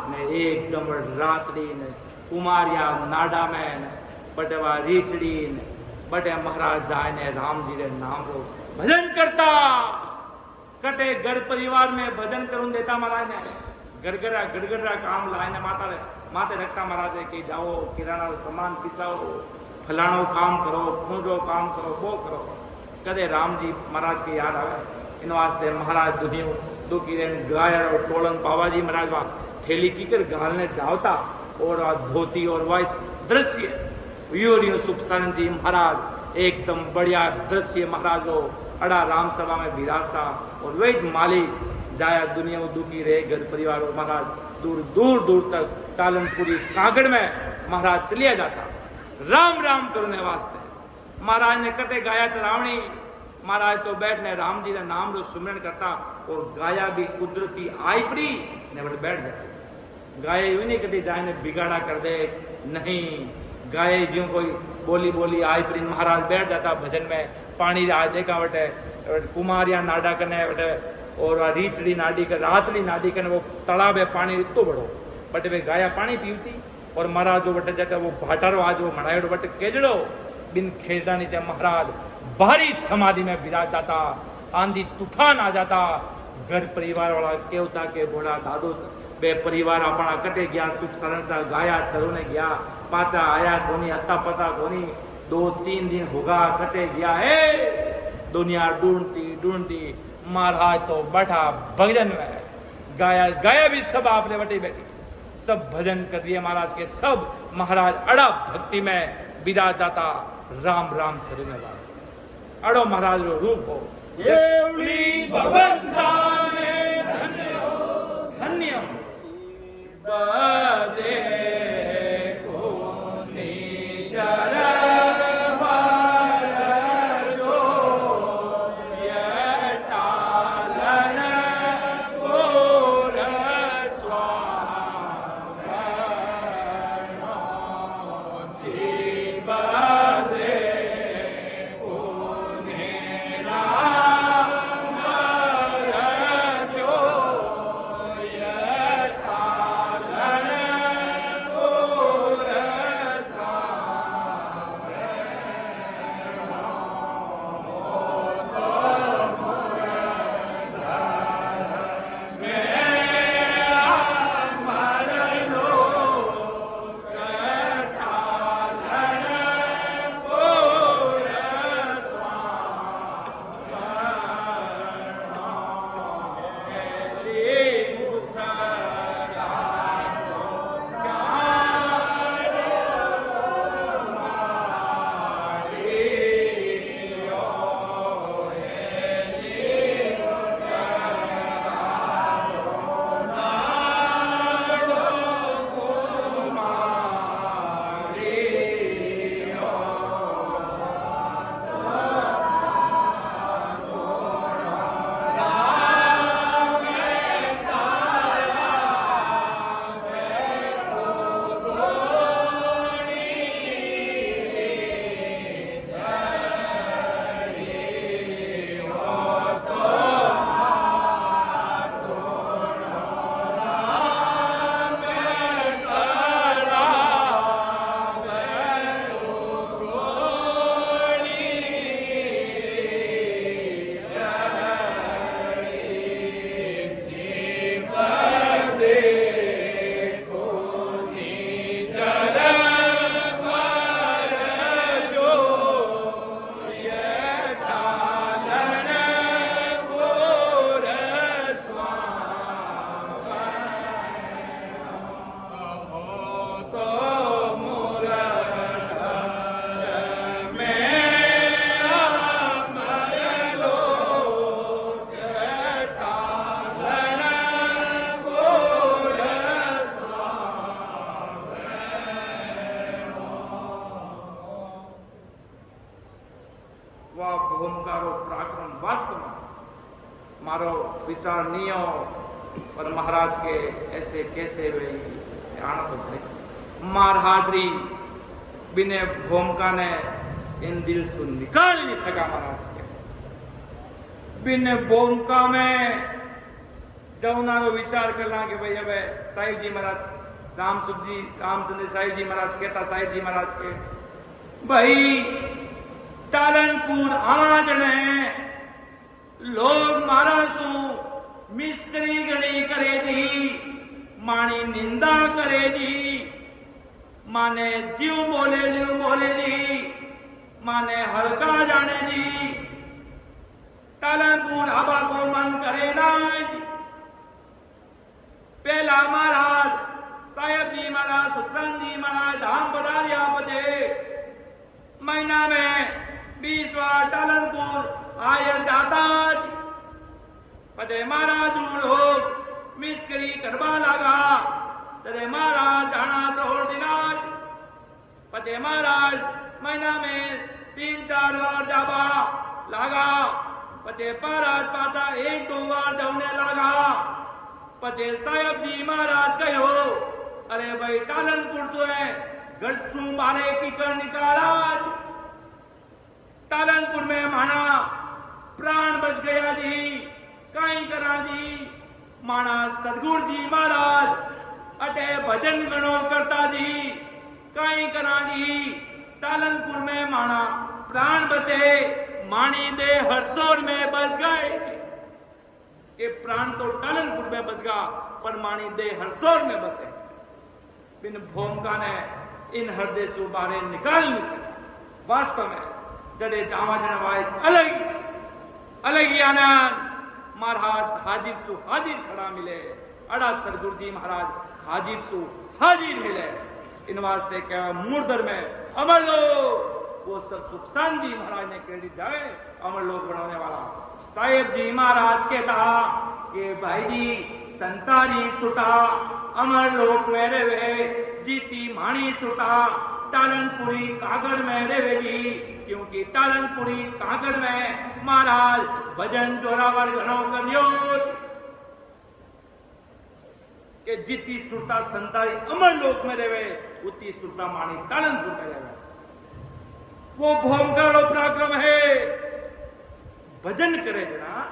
Speaker 2: ने एकदम रात्रि ने कुमारिया नाडा में बटवा रीचड़ी ने बटे महाराज जाए ने राम जी रे नाम रो भजन करता। कटे घर परिवार में भजन करूं देता महाराज ने, गड़गड़ा काम लाए ने माते रखता महाराज कि जाओ किराना सामान पिसाओ, फलाणो काम करो, खूंजो काम करो, वो करो। कदे राम जी महाराज के याद आवे, इन वास्ते महाराज दुनिया दुखी गाय और टोलन पावा जी महाराज वहाँ थैली की कर गालने जावता, और धोती और वह दृश्य यो सुख सरन जी महाराज एकदम बढ़िया दृश्य महाराज हो अड़ा राम सभा में विराजता। और वही मालिक जाया दुनिया में दुखी रहे घर परिवार हो महाराज दूर दूर दूर तक टालनपुरी कागड़ में महाराज चलिया जाता राम राम करने वास्ते। महाराज ने कटे गाया चरावणी, महाराज तो बैठने राम जी ने नाम रो सुमरण करता, और गाया भी कुदरती आई पड़ी ने बट बैठ जाती। गाय यूं नहीं कटी जाए ने बिगाड़ा कर दे, नहीं गाय ज्यों कोई बोली बोली आई पड़ी महाराज बैठ जाता भजन में। पानी आज देखा बटे कुमारिया नाडा कने बटे, और रीचड़ी नाडी कर रातड़ी नाडी कने वो तालाब है पानी इतो बड़ो, बट वे गाया पानी पीवती और महाराज जो बटे जगह वो भाटारो आज वो मनायो बटे केजड़ो बिन खेड़ा नीचे महाराज भारी समाधि में विराज जाता, आंधी तूफान आ जाता, घर परिवार वाला केवता के बोला दादो बे परिवार अपना कटे गया, सुख सरंसा गाया चलो ने गया, पाचा आया कोनी, अता पता कोनी, 2-3 दिन होगा कटे गया है, दुनिया ढूंढती ढूंढती महाराज तो बैठा भजन में गाया, गाया भी सब आपने बटी बैठी, सब भजन कर दिए महाराज के, सब महाराज अड़ा भक्ति में विराज जाता, राम राम करने वास्ते अड़ो महाराज रो रूप हो देवली भगवंता ने धन्य हो धन्य बदे को निजर मारो विचार नहीं हो पर महाराज के ऐसे कैसे वे आना तो भाई मार हाजरी बिने भूमिका ने इन दिल से निकाल नहीं सका महाराज के बिने भूमिका में जमुना को विचार करना कि भाई अब साहिब जी महाराज रामचंद्र साहिब जी महाराज कहता साहिब जी महाराज के भाई टालनपुर आवाज ने लोग मारा सु मिस्करी गणी करे दी मानी निंदा करे दी माने जीव बोले दी माने हल्का जाने दी टालनपुर हवा को मन करे ना पहला महाराज साहेब जी महाराज सुखराम जी महाराज धाम पधारिया बजे महीना में 20 बार टालनपुर आयर जाता पते महाराज लोग मिस्करी करवा लगा तेरे महाराज जाना छोड़ दिना पते महाराज महीना में 3-4 बार जावा लगा पचे महाराज पाचा 1-2 बार जाने लगा पचे साहेब जी महाराज कहो अरे भाई टालनपुर सो है गढ़सू मारे की कर निकाला टालनपुर में माना प्राण बच गया जी कहीं करा जी माना सदगुरु जी महाराज अटे भजन गणो करता जी कई करा जी तालनपुर में माना प्राण बसे माणी दे हरसोर में बस गए के प्राण तो तालनपुर में बस गया पर माणी दे हरसोर में बसे बिन भूमिका ने इन हृदय से बारे निकाल नहीं सके वास्तव में जडे जावा जनवाए अलग आनंद महाराज हाजिर सु हाजिर खड़ा मिले अड़ा सदगुरु जी महाराज हाजिर सु हाजिर मिले इन वास्ते क्या मूर्धर में अमर लोग वो सब सुख शांति महाराज ने क्रेडिट जाए अमर लोग बनाने वाला साहेब जी महाराज के कहा कि भाई जी संतारी सुटा अमर लोक में रेवे जीती माणी सुटा तालनपुरी कागड़ में रेवे जी क्योंकि तालनपुरी कागड़ में महाराज भजन जोरावर घणो करियो के जीती सुरता संतारी अमर लोक में रेवे उती सुरता माणी तालनपुर में रेवे वो भोमकारो पराक्रम है भजन करे जना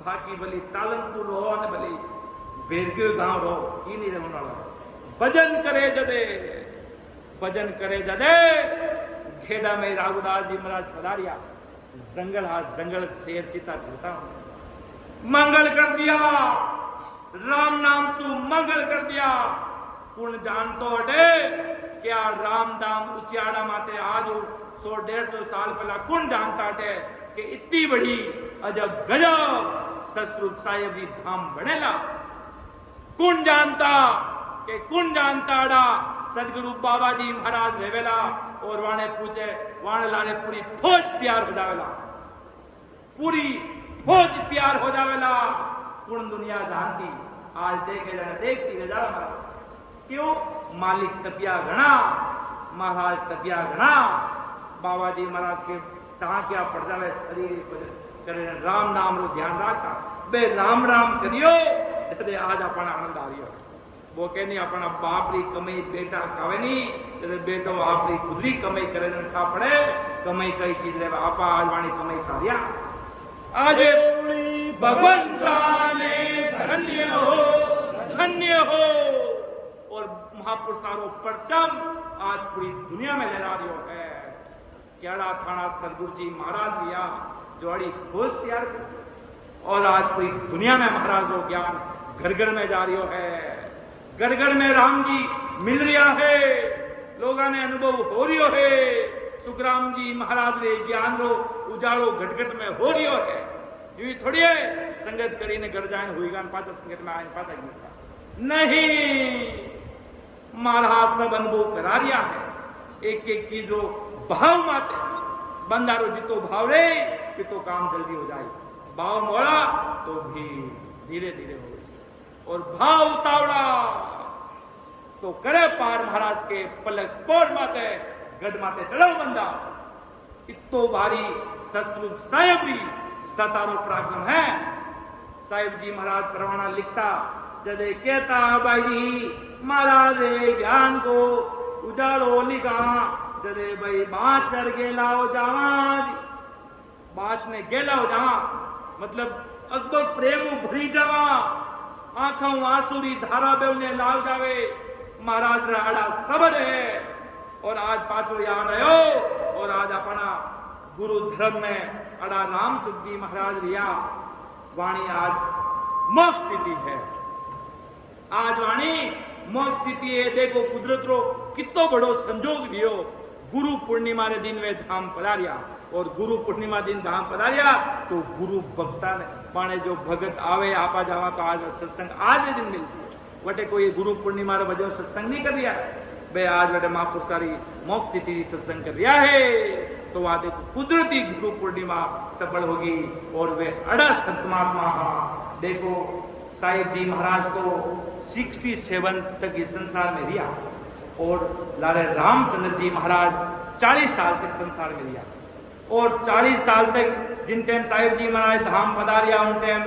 Speaker 2: बाकी भली तालनपुर हो ने भली बेरगे गांव रो ई नहीं रहने वाला भजन करे जदे खेड़ा में राघुदास जी महाराज पधारिया जंगल हाथ जंगल शेर चिता करता हूं मंगल कर दिया राम नाम सु मंगल कर दिया पुण्य जान तो हटे क्या राम दाम उचियाड़ा माते आज 100-150 साल पहला कौन जानता है कि इतनी बड़ी अजब गजब ससुर साहेब जी धाम बनेला कौन जानता अड़ा सदगुरु बाबा जी महाराज रेवेला और वाणे पूछे वाणे लाने पूरी फौज तैयार हो जावेला पूरी फौज तैयार हो जावेला पूर्ण दुनिया जानती आज देखती रह जा क्यों मालिक तपिया घना महाराज तपिया घना बाबा जी महाराज के टाँकिया पड़ जावे शरीर करे राम नाम रो ध्यान रखता बे राम राम करियो जदे आज अपन आनंद आ रियो वो कहनी अपना बाप री कमाई बेटा खावे नहीं जदे बेटो आपरी खुदरी कमाई करे न खा पड़े कमाई कई चीज रे आपा आज वाणी कमाई खा रिया आज भगवंता ने धन्य हो और महापुरुषारो परचम आज पूरी दुनिया में लहरा रियो है केड़ा थाना सदगुरु जी महाराज लिया जोड़ी खोज तैयार और आज पूरी दुनिया में महाराज को ज्ञान घर में जा रही है घर में राम जी मिल रहा है लोगों ने अनुभव हो रही है सुखराम जी महाराज रे ज्ञान रो उजाड़ो घटघट में हो रही है यूं थोड़ी है संगत करी ने घर जाए हुई गान पाता संगत में आए पाता नहीं महाराज सब अनुभव करा रिया है एक एक चीज रो भाव माते बंदारो जितो भाव रे तो काम जल्दी हो जाए भाव मोड़ा तो भी धीरे धीरे हो और भाव उतावड़ा तो करे पार महाराज के पलक पोर माते गढ़ माते चढ़ाओ बंदा इतो भारी ससुर साहेब भी सतारो पराक्रम है साहेब जी महाराज परवाना लिखता जदे कहता भाई जी महाराज ज्ञान को उजाड़ो लिखा जदे भाई बाँच चढ़ गेला हो जावा बाँच ने गेला हो जावा मतलब अकबर प्रेम भरी जावा आंखों आंसुरी धारा बेवने लाल जावे महाराज राड़ा सबर है और आज पाचो याद आयो और आज अपना गुरु धर्म में अड़ा राम सुख जी महाराज रिया वाणी आज मोक्ष स्थिति है आज वाणी मोक्ष स्थिति है देखो कुदरत रो कितो बड़ो संजोग लियो गुरु पूर्णिमा रे दिन वे धाम पधारिया और गुरु पूर्णिमा दिन धाम पधारिया तो गुरु भक्ता ने पाने जो भगत आवे आपा जावा तो आज सत्संग आज दिन मिलती है वटे कोई गुरु पूर्णिमा रे वजह सत्संग नहीं कर दिया बे आज वटे महापुरुष सारी मोक्ष तिथि सत्संग कर दिया है तो वहां देखो कुदरती गुरु पूर्णिमा सफल होगी और वे अड़ा संतमात्मा देखो साहिब जी महाराज को 67 तक इस संसार में रिया और लाले रामचंद्र जी महाराज 40 साल तक संसार में रिया और 40 साल तक जिन टाइम साहिब जी महाराज धाम पधारिया उन टाइम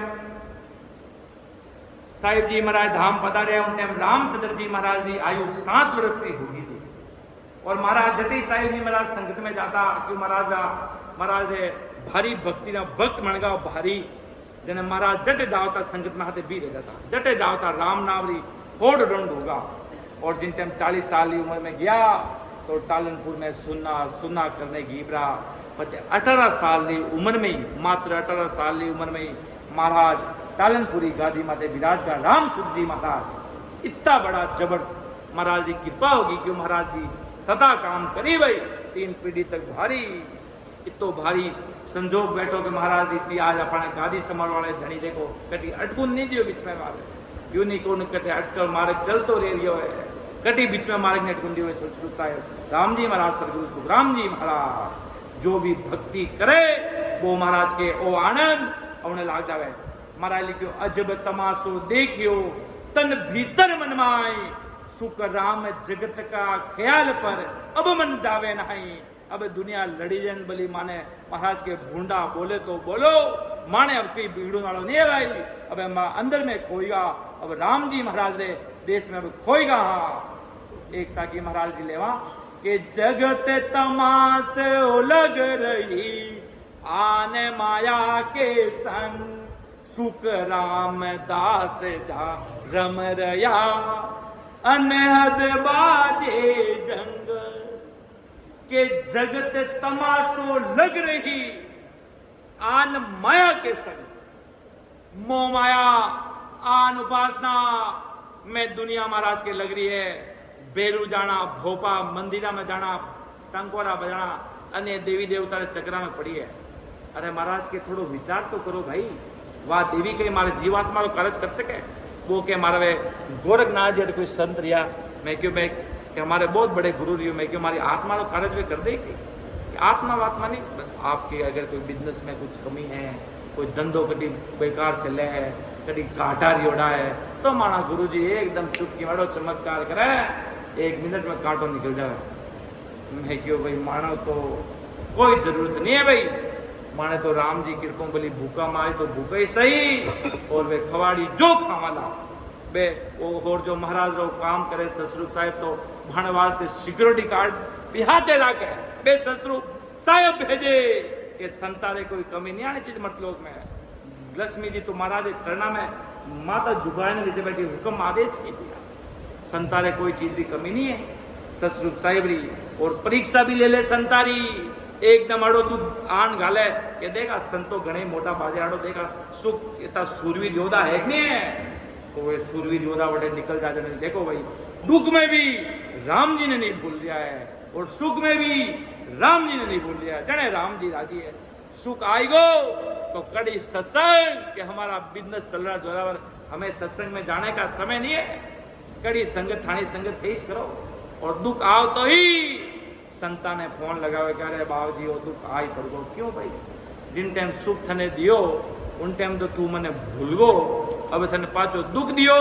Speaker 2: साहिब जी महाराज धाम पधारिया उन टाइम रामचंद्र जी महाराज की आयु 7 वर्ष की होगी थी और महाराज जते साहिब जी महाराज संगत में जाता क्यों महाराज भारी भक्ति ना भक्त मनगा भारी जने महाराज जटे जावता संगत में हाथे भी रहता जटे जावता राम नाम री होड़ डंड होगा और जिन टाइम 40 साल की उम्र में गया तो टालनपुर में सुना करने घीबरा। पचे 18 साल की उम्र में ही, मात्र 18 साल की उम्र में ही महाराज टालनपुरी गादी माते विराज का राम सूत जी महाराज। इतना बड़ा जबर महाराज की कृपा होगी कि महाराज जी सदा काम करी भाई 3 पीढ़ी तक भारी। इतो भारी संजोग बैठो कि महाराज इतनी आज अपने गादी संभाल वाले धनी देखो कटी अटकून नहीं दियो बीच में मारे यूं नहीं को कटे अटकर मार्ग चलतो रे रियो है कटी बीच में मार्ग ने अटकून दियो है। संस्कृत साहेब राम जी महाराज सदगुरु सुखराम जी महाराज जो भी भक्ति करे वो महाराज के ओ आनंद उन्हें लाग जावे। महाराज लिखियो अजब तमाशो देखियो तन भीतर मन माई सुख राम जगत का ख्याल पर अब मन जावे नहीं। अब दुनिया लड़ी जन बली माने महाराज के भूंडा बोले तो बोलो माने अब कोई बिगड़ू वालों नहीं है भाई। अब अंदर में खोएगा अब राम जी महाराज रे देश में अब खोएगा। एक साकी महाराज जी लेवा कि जगत तमाशे लग रही आने माया के संग सुख राम दास जा रम रया अनहद बाजे जंग। के जगत तमाशो लग रही आन माया के संग मोह माया आन उपासना में दुनिया महाराज के लग रही है। बेरू जाना भोपा मंदिरा में जाना टंकोरा बजाना अन्य देवी देवता चक्रा में पड़ी है। अरे महाराज के थोड़ो विचार तो करो भाई। वाह देवी के मारे जीवात्मा को कार्य कर सके वो के मारे वे गोरखनाथ जी कोई संत रिया मैं क्यों मैं कि हमारे बहुत बड़े गुरु रही मैं क्यों हमारी आत्मा को कार्य वे कर देगी कि आत्मा वात्मा नहीं। बस आपके अगर कोई बिजनेस में कुछ कमी है कोई धंधो कभी बेकार चले है कभी घाटा रियोड़ा है तो माना गुरु जी एकदम चुटकी मारो चमत्कार करे 1 मिनट में कांटो निकल जाए। मैं क्यों भाई मानो तो कोई जरूरत नहीं है भाई। माने तो राम जी कृपा बोली भूखा मारे तो भूखा ही सही और वे खवाड़ी जो खावाला बे वो और जो महाराज रो काम करे ससुर साहेब तो भाण वास्ते सिक्योरिटी कार्ड बिहाते लाके बे ससुर साहेब भेजे कि संतारे कोई कमी नहीं आनी चीज मतलोक में। लक्ष्मी जी तो महाराज करना में माता जुगाने नीचे बैठी हुक्म आदेश की दिया संतारे कोई चीज की कमी नहीं है। ससुर साहेब री और परीक्षा भी ले ले संतारी एकदम अड़ो तू आन गाले के देगा संतो घणे मोटा बाजे आड़ो देगा सुख इतना सूरवीर योद्धा है कि नहीं है तो वे सूरवीर योद्धा बड़े निकल जाते नहीं। देखो भाई दुख में भी राम जी ने नहीं भूल दिया है और सुख में भी राम जी ने नहीं भूल दिया है। जने राम जी राजी है सुख आएगो तो कड़ी सत्संग के हमारा बिजनेस चल रहा जोरावर हमें सत्संग में जाने का समय नहीं है। कड़ी संगत थानी संगत तेज करो और दुख आओ तो ही संता ने फोन लगावे कि अरे बाबूजी वो दुख आई पड़गो क्यों भाई जिन टाइम सुख थने दियो उन टाइम तो तू मने भूल गो अब थने पाचो दुख दियो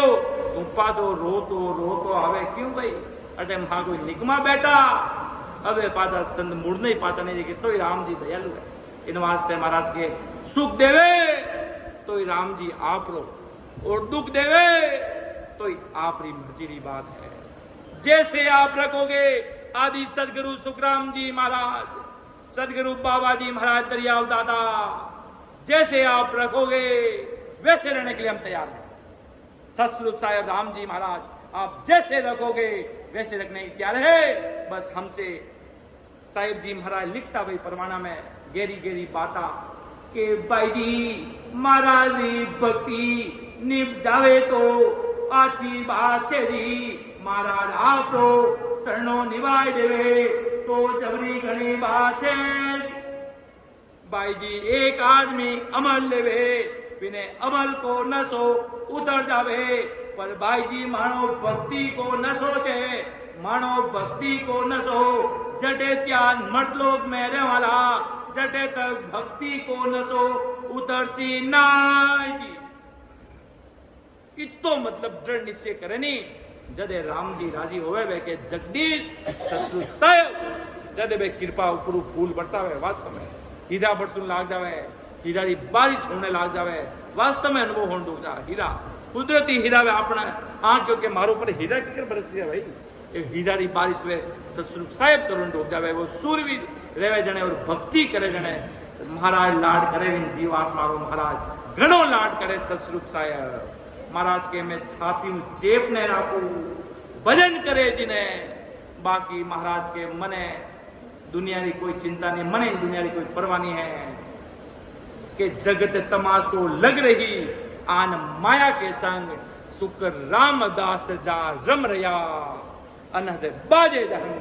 Speaker 2: तू पाचो रो तो आवे क्यों भाई अटे हाँ कोई निकमा बैठा अबे पाचा संत मुड़ नहीं पाचा नहीं कि तो ही राम जी दयालु है इन वास्ते महाराज के सुख देवे तो ही राम जी आप रो और दुख देवे तो ही आप री मर्जी री बात है। जैसे आप रखोगे आदि सदगुरु सुखराम जी महाराज सदगुरु बाबा जी महाराज दरियाव दादा जैसे आप रखोगे वैसे रहने के लिए हम तैयार हैं। सतसुख साहेब राम जी महाराज आप जैसे रखोगे वैसे रखने की तैयार है। बस हमसे साहेब जी महाराज लिखता भाई परवाना में गेरी गेरी बाता के भाई जी महाराज री भक्ति निभ जावे तो आची बात चेरी महाराज आप तो शरणों निभाई देवे तो जबरी घनी बात है। भाई जी एक आदमी अमल लेवे बिने अमल को नसो उतर जावे पर भाई जी मानो भक्ति को न सोचे मानो भक्ति को न सो जटे त्यान मतलोक में रहने वाला जटे तक भक्ति को न सो उतर सी नाई जी। इतो मतलब दृढ़ निश्चय करे नहीं जदे राम जी राजी होवे वे के जगदीश सतसुख साहेब जदे वे कृपा ऊपर फूल बरसावे वास्तव में हीरा बरसुन लाग जावे हीरा री बारिश होने लाग जावे वास्तव में अनुभव होने दो जा हीरा कुदरती हीरा वे अपना आंखों के मारो पर हीरा की बरस है भाई ये हीरा री बारिश वे सतसुख साहेब करुण डूब जावे वो सूरवीर रेवे जने और भक्ति करे जने महाराज लाड करे जीवात्मा रो महाराज घणो लाड करे सतसुख साहेब महाराज के मैं छाती में चेप ने राखू भजन करे जिन्हें बाकी महाराज के मने दुनिया की कोई चिंता नहीं, मने दुनिया की कोई परवाह नहीं है कि जगत तमाशो लग रही आन माया के संग सुख रामदास जा रम रया अनहद बाजे जहन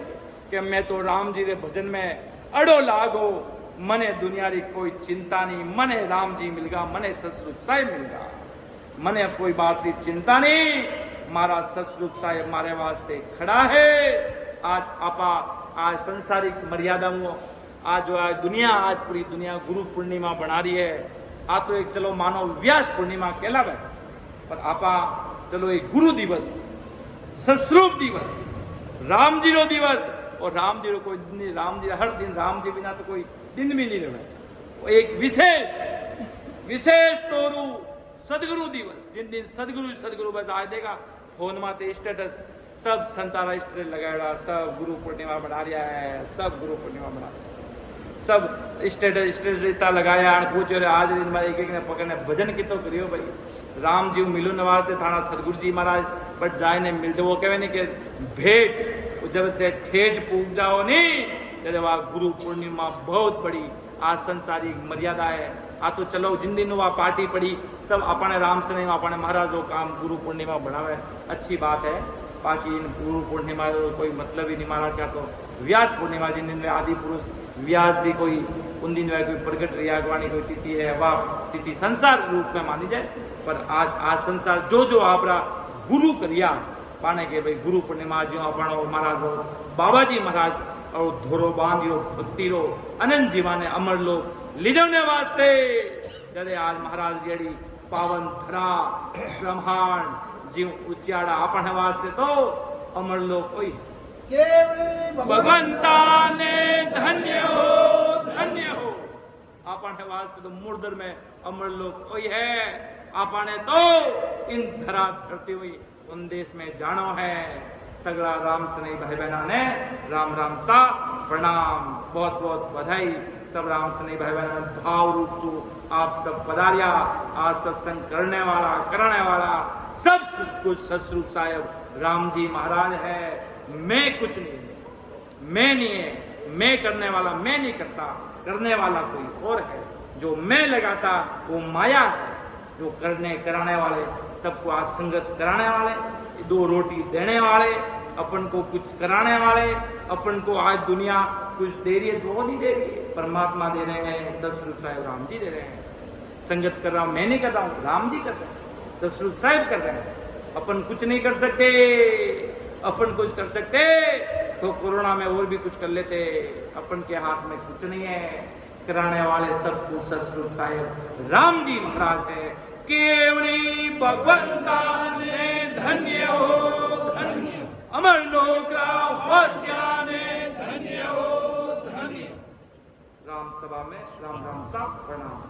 Speaker 2: कि मैं तो राम जी के भजन में अड़ो लागो, मने दुनिया की कोई चिंता नहीं, मने राम जी मिल गया, मने ससुर साहिब मिल गया, मने कोई बात की चिंता नहीं, मारा ससुर साहिब मारे वास्ते खड़ा है। आज आपा आज संसारिक मर्यादाओं आज जो आज दुनिया आज पूरी दुनिया गुरु पूर्णिमा बना रही है। आ तो एक चलो मानो व्यास पूर्णिमा कहलावे, पर आपा चलो एक गुरु दिवस, सस्वरूप दिवस, राम जी रो दिवस, और राम जी रो कोई दिन, राम जी हर दिन राम जी बिना तो कोई दिन भी नहीं रहे। एक विशेष तोरू सदगुरु दिवस, जिन दिन सदगुरु बस आज देगा फोन माते स्टेटस सब संतारा स्टेटस लगाया, सब गुरु पूर्णिमा बना रहा है, सब गुरु पूर्णिमा बना रहा है, सब स्टेटस इतना लगाया पूछो रे आज दिन में एक ने पकड़ने भजन कितो करियो भाई राम जी मिलो नवाज थे थाना सदगुरु जी महाराज बट जाए ने मिलते वो कहे नहीं कि भेंट जब ते ठेठ पूग जाओ नहीं तेरे वह गुरु पूर्णिमा बहुत बड़ी आज संसारिक मर्यादा है। आ तो चलो जिन दिन वह पार्टी पड़ी सब अपने राम से नहीं अपने महाराजों काम गुरु पूर्णिमा बढ़ावे, अच्छी बात है। बाकी इन गुरु पूर्णिमा कोई मतलब ही नहीं महाराज का। तो व्यास पूर्णिमा जिन दिन आदि पुरुष व्यास जी कोई उन दिन जो है कोई प्रकट रियागवाणी कोई तिथि है वह तिथि संसार रूप में मानी जाए, पर आज संसार जो आपरा गुरु करिया पाने के भाई गुरु पूर्णिमा जो अपनो महाराज हो बाबा जी महाराज और धोरो बांधियो भक्ति रो अनंत जीवाने अमर लोग लीजवने वास्ते जरे आज महाराज जेड़ी पावन धरा ब्रह्मांड जीव उच्चाड़ा अपने वास्ते तो अमर लोग कोई भगवंता ने धन्य हो अपने वास्ते तो मुर्दर में अमर लोग कोई है। आपने तो इन धरा धरती हुई उन देश में जानो है। सगड़ा राम सने भाई बहना ने राम राम सा प्रणाम, बहुत बहुत बधाई। सब राम सने भाई बहना भाव रूप से आप सब पधारिया। आज सत्संग करने वाला सब कुछ ससुर साहब राम जी महाराज है। मैं कुछ नहीं है, मैं नहीं है, मैं करने वाला मैं नहीं करता, करने वाला कोई और है। जो मैं लगाता वो माया है, जो कराने वाले सबको आज संगत कराने वाले, दो रोटी देने वाले, अपन को कुछ कराने वाले, अपन को आज दुनिया कुछ दे रही है तो वो नहीं दे रही है, परमात्मा दे रहे हैं, ससुर साहब राम जी दे रहे हैं। संगत कर रहा हूं मैं नहीं कर रहा हूं, राम जी कर रहे हैं, ससुर साहब कर रहे हैं। अपन कुछ नहीं कर सकते, अपन कुछ कर सकते तो कोरोना में और भी कुछ कर लेते। अपन के हाथ में कुछ नहीं है, कराने वाले सब कुछ ससुर साहब राम जी महाराज है। केवली भगवंता ने धन्य हो धन्य, अमर लोक ने धन्य हो धन्य। राम सभा में राम राम सा प्रणाम।